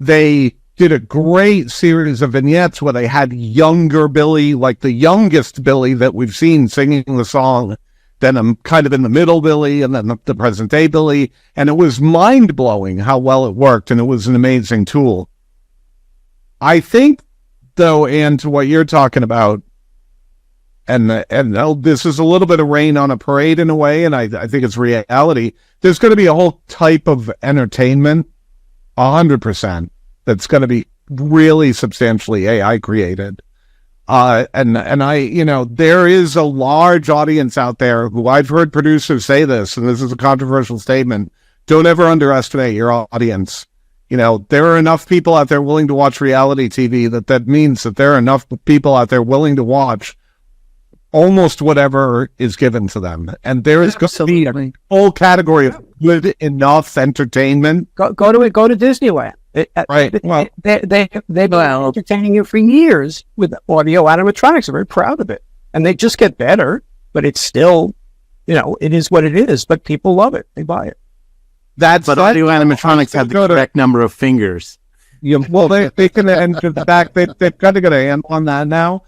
they did a great series of vignettes where they had younger Billy, like the youngest Billy that we've seen singing the song, then I'm kind of in the middle Billy, and then the present day Billy. And it was mind blowing how well it worked. And it was an amazing tool. I think though, and to what you're talking about, and this is a little bit of rain on a parade in a way, and I think it's reality. There's going to be a whole type of entertainment, 100%, that's going to be really substantially AI created. And I, there is a large audience out there who I've heard producers say this, and this is a controversial statement. Don't ever underestimate your audience. There are enough people out there willing to watch reality TV that means that there are enough people out there willing to watch almost whatever is given to them. And there is going to be a whole category of good enough entertainment. Go to Disneyland. Right. Well, they've been entertaining you for years with audio animatronics. They're very proud of it. And they just get better, but it's still, it is what it is. But people love it. They buy it. But audio animatronics have the correct number of fingers. Well, they can enter the back. They've got to get a handle on that now.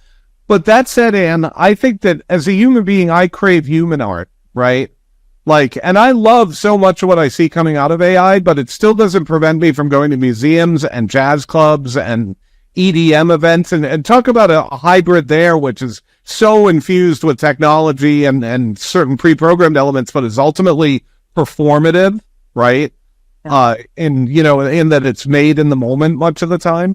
But that said, Anne, I think that as a human being, I crave human art, right? And I love so much of what I see coming out of AI, but it still doesn't prevent me from going to museums and jazz clubs and EDM events and talk about a hybrid there, which is so infused with technology and certain pre-programmed elements, but is ultimately performative, right? In that it's made in the moment much of the time.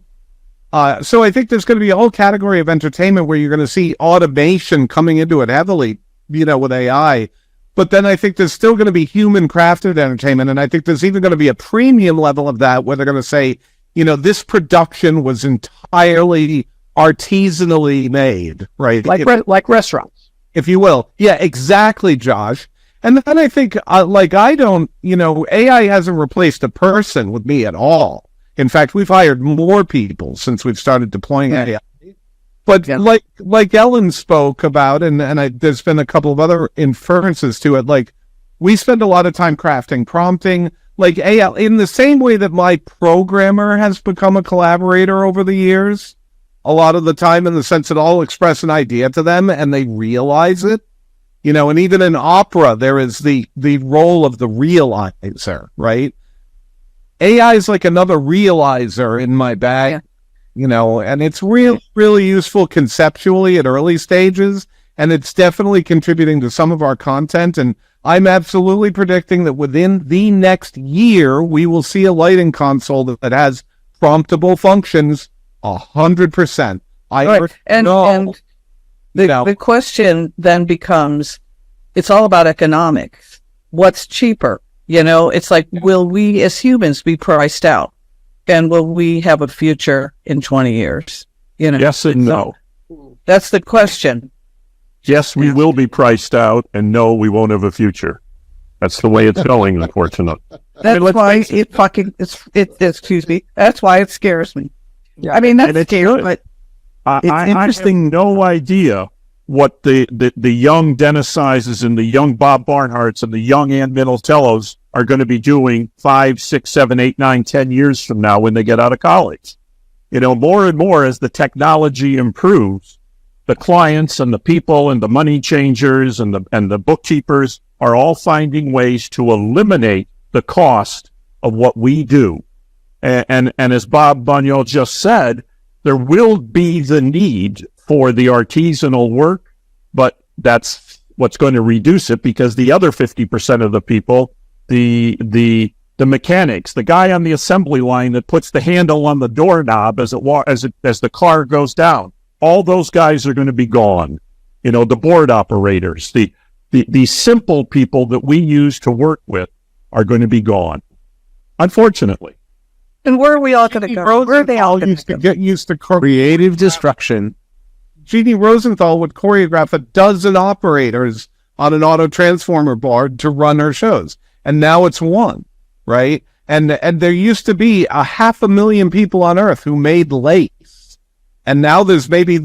So I think there's going to be a whole category of entertainment where you're going to see automation coming into it heavily, with AI. But then I think there's still going to be human crafted entertainment. And I think there's even going to be a premium level of that where they're going to say, this production was entirely artisanally made, right? Like restaurants. If you will. Yeah, exactly, Josh. And then I think, AI hasn't replaced a person with me at all. In fact, we've hired more people since we've started deploying AI. But like Ellen spoke about, and there's been a couple of other inferences to it, we spend a lot of time crafting, prompting, AI, in the same way that my programmer has become a collaborator over the years, a lot of the time in the sense that I'll express an idea to them and they realize it. And even in opera, there is the role of the realizer, right? AI is like another realizer in my bag, and it's really useful conceptually at early stages, and it's definitely contributing to some of our content. And I'm absolutely predicting that within the next year, we will see a lighting console that has promptable functions 100%. The question then becomes, it's all about economics. What's cheaper? It's like, will we as humans be priced out? And will we have a future in 20 years? Yes and no. That's the question. Yes, we will be priced out, and no, we won't have a future. That's the way it's going, unfortunately. That's why excuse me. That's why it scares me. Yeah. That's scary, but it's interesting. I have no idea what the young Dennis Sizes and the young Bob Barnharts and the young Ann Militellos are going to be doing 5, 6, 7, 8, 9, 10 years from now when they get out of college. More and more as the technology improves, the clients and the people and the money changers and the bookkeepers are all finding ways to eliminate the cost of what we do. And as Bob Boniol just said, there will be the need for the artisanal work, but that's what's going to reduce it, because the other 50% of the people, the mechanics, the guy on the assembly line that puts the handle on the doorknob as the car goes down, all those guys are going to be gone. The board operators, the simple people that we use to work with are going to be gone, unfortunately. And where are we all going to go? Where are they all going to get used to creative destruction? Jeannie Rosenthal would choreograph a dozen operators on an auto transformer board to run her shows. And now it's one, right? And there used to be 500,000 people on Earth who made lace. And now there's maybe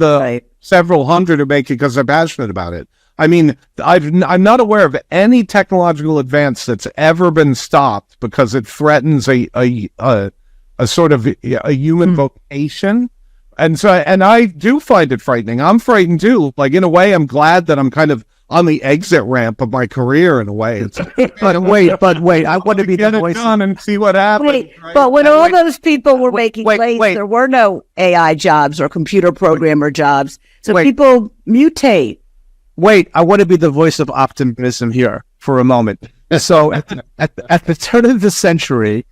several hundred who make it because they're passionate about it. I mean, I'm not aware of any technological advance that's ever been stopped because it threatens a sort of a human vocation. And so, and I do find it frightening. I'm frightened too. Like, in a way, I'm glad that I'm kind of on the exit ramp of my career in a way. It's, but wait, I want to be the voice done and see what happens. Wait, right? but when all those people were making wait, lace, wait. there were no AI jobs or computer programmer jobs. So people mutate. Wait, I want to be the voice of optimism here for a moment. So at the turn of the century,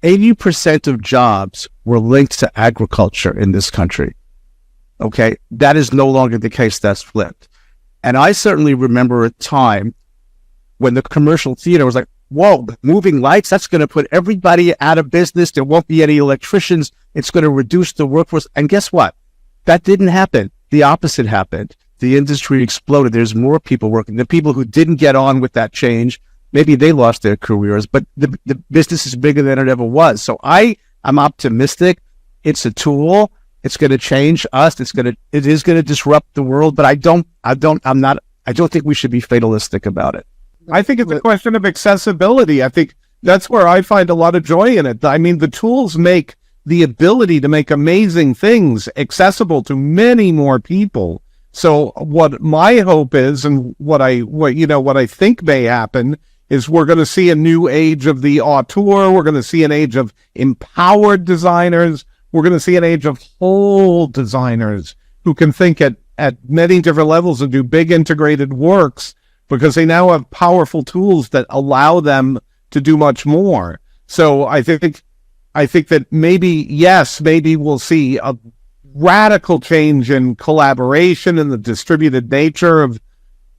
80% of jobs were linked to agriculture in this country. Okay, that is no longer the case. That's flipped. And I certainly remember a time when the commercial theater was like, whoa, moving lights, that's going to put everybody out of business. There won't be any electricians. It's going to reduce the workforce. And guess what? That didn't happen. The opposite happened. The industry exploded. There's more people working. The people who didn't get on with that change, maybe they lost their careers, but the business is bigger than it ever was. So I'm optimistic. It's a tool. It's going to change us. It is going to disrupt the world, but I don't think we should be fatalistic about it. I think it's a question of accessibility. I think that's where I find a lot of joy in it. I mean, the tools make the ability to make amazing things accessible to many more people. So what my hope is, and what I think may happen, is we're going to see a new age of the auteur. We're going to see an age of empowered designers. We're going to see an age of whole designers who can think at many different levels and do big integrated works because they now have powerful tools that allow them to do much more. So I think that maybe we'll see a radical change in collaboration and the distributed nature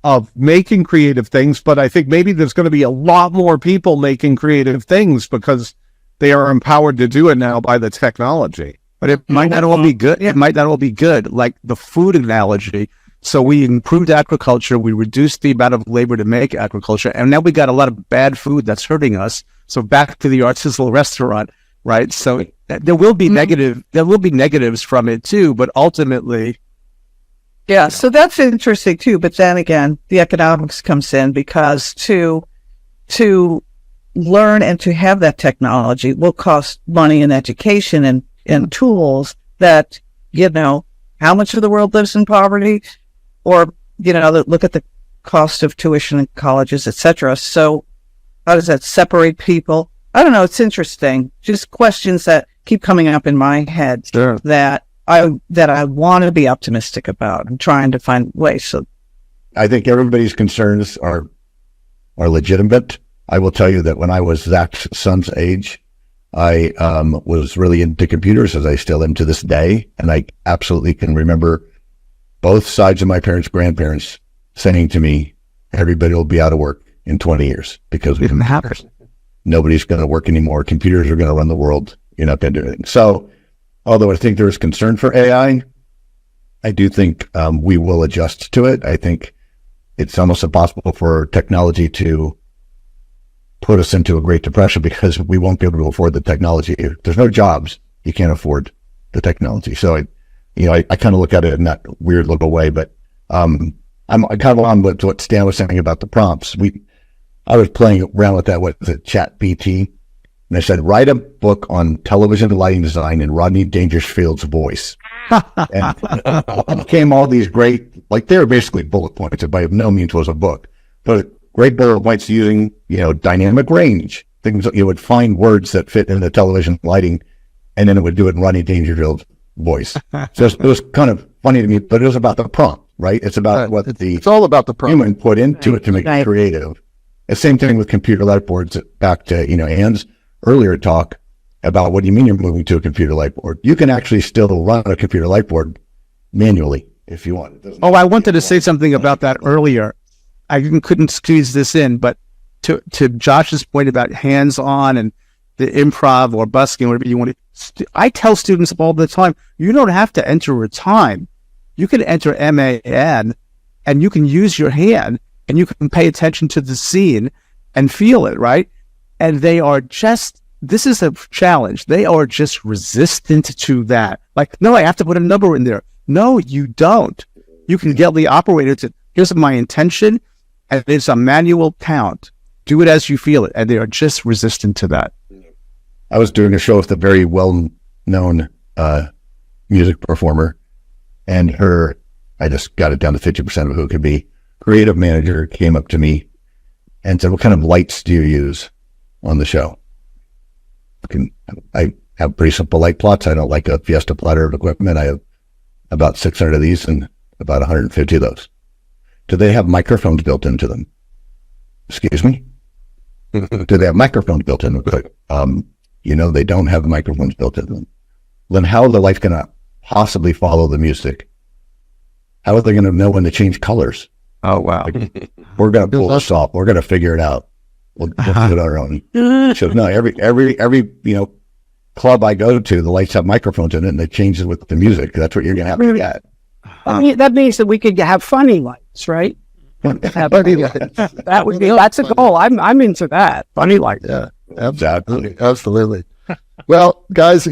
of making creative things, but I think maybe there's going to be a lot more people making creative things because they are empowered to do it now by the technology. But it might not all be good. It might not all be good, like the food analogy. So we improved agriculture, we reduced the amount of labor to make agriculture, and now we got a lot of bad food that's hurting us. So back to the artisanal restaurant, right? So there will be negatives from it too, but ultimately, yeah. So that's interesting too. But then again, the economics comes in because to learn and to have that technology will cost money and education and tools that, how much of the world lives in poverty, or, look at the cost of tuition in colleges, etc. So how does that separate people? I don't know. It's interesting. Just questions that keep coming up in my head that I want to be optimistic about. I'm trying to find ways. So I think everybody's concerns are legitimate. I will tell you that when I was Zach's son's age, I was really into computers, as I still am to this day. And I absolutely can remember both sides of my parents' grandparents saying to me, everybody will be out of work in 20 years because we can happen. Nobody's going to work anymore. Computers are going to run the world. You're not going to do anything. So although I think there is concern for AI, I do think we will adjust to it. I think it's almost impossible for technology to put us into a Great Depression because we won't be able to afford the technology. If there's no jobs, you can't afford the technology. So, I kind of look at it in that weird little way, but I'm kind of along with what Stan was saying about the prompts. I was playing around with that with the Chat PT, and I said, write a book on television lighting design in Rodney Dangerfield's voice. And it came all these great, they were basically bullet points. It by no means was a book, but great bullet points using, dynamic range, things that you would find words that fit in the television lighting, and then it would do it in Rodney Dangerfield's voice. So it was kind of funny to me, but it was about the prompt, right? It's about it's all about the prompt. Human put into it to make it creative. The same thing with computer light boards. Back to, Anne's earlier talk about what do you mean you're moving to a computer light board? You can actually still run a computer light board manually if you want. I wanted to say something about that earlier. I couldn't squeeze this in, but to Josh's point about hands-on and the improv or busking, whatever you want to, I tell students all the time, you don't have to enter a time. You can enter MAN and you can use your hand and you can pay attention to the scene and feel it, right? And they are just, this is a challenge. They are just resistant to that. Like, no, I have to put a number in there. No, you don't. You can get the operator to, here's my intention, and it's a manual count. Do it as you feel it. And they are just resistant to that. I was doing a show with a very well-known music performer, and I just got it down to 50% of who it could be. Creative manager came up to me and said, "What kind of lights do you use on the show?" I have pretty simple light plots. I don't like a Fiesta platter of equipment. I have about 600 of these and about 150 of those. Do they have microphones built into them? Excuse me? Do they have microphones built in them? They don't have microphones built into them. Then how are the lights going to possibly follow the music? How are they going to know when to change colors? Oh, wow. We're going to pull this off. We're going to figure it out. We'll do it on our own. So no, every club I go to, the lights have microphones in it, and it changes with the music. That's what you're going to have to get. That means that we could have funny lights, right? Funny lights. That's a goal. I'm into that. Funny lights. Yeah, absolutely. Well, guys,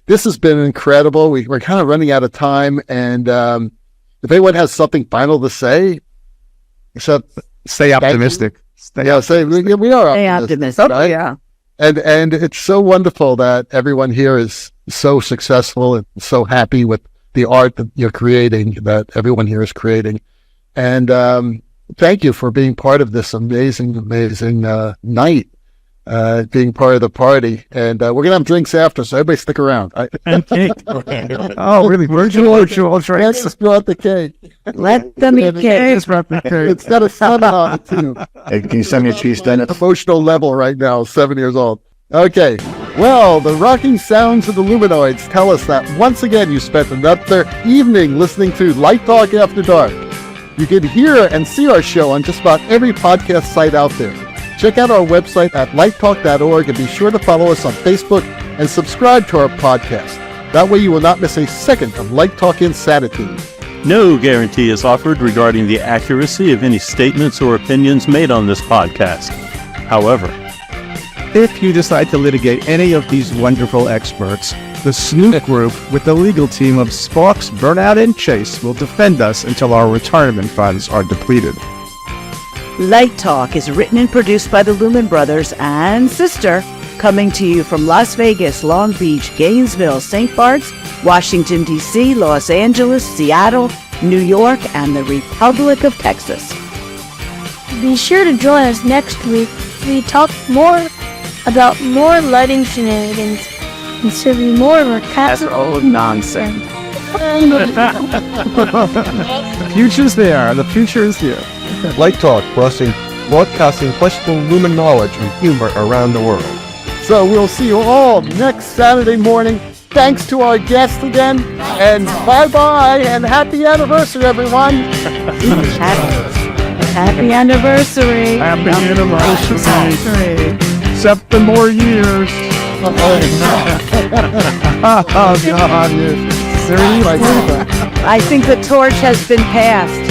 this has been incredible. We're kind of running out of time, and if anyone has something final to say, except Stay optimistic. we are Stay optimistic, right? Yeah. And it's so wonderful that everyone here is so successful and so happy with the art that you're creating, that everyone here is creating. And thank you for being part of this amazing night, being part of the party. And we're going to have drinks after, so everybody stick around. And cake. Oh, really? Virtual drinks? Let's brought the cake. Let them eat cake. It's got a sun on it, too. Hey, can you send me a cheese Dennis? Emotional level right now, 7 years old. Okay, well, the rocking sounds of the Luminoids tell us that once again you spent another evening listening to Light Talk After Dark. You can hear and see our show on just about every podcast site out there. Check out our website at lighttalk.org and be sure to follow us on Facebook and subscribe to our podcast. That way you will not miss a second of Light Talk insanity. No guarantee is offered regarding the accuracy of any statements or opinions made on this podcast. However, If you decide to litigate any of these wonderful experts, the Snoop Group with the legal team of Sparks, Burnout, and Chase will defend us until our retirement funds are depleted. Light Talk is written and produced by the Lumen Brothers and Sister, coming to you from Las Vegas, Long Beach, Gainesville, St. Bart's, Washington, D.C., Los Angeles, Seattle, New York, and the Republic of Texas. Be sure to join us next week. We talk more about more lighting shenanigans and serve you more of our Cassserole of Nonsense. The future's there. The future is here. Light Talk, broadcasting questionable lumen knowledge and humor around the world. So we'll see you all next Saturday morning. Thanks to our guest again, and bye-bye, and happy anniversary, everyone. Happy anniversary. Happy anniversary. 7 more years. Oh, God. I think the torch has been passed.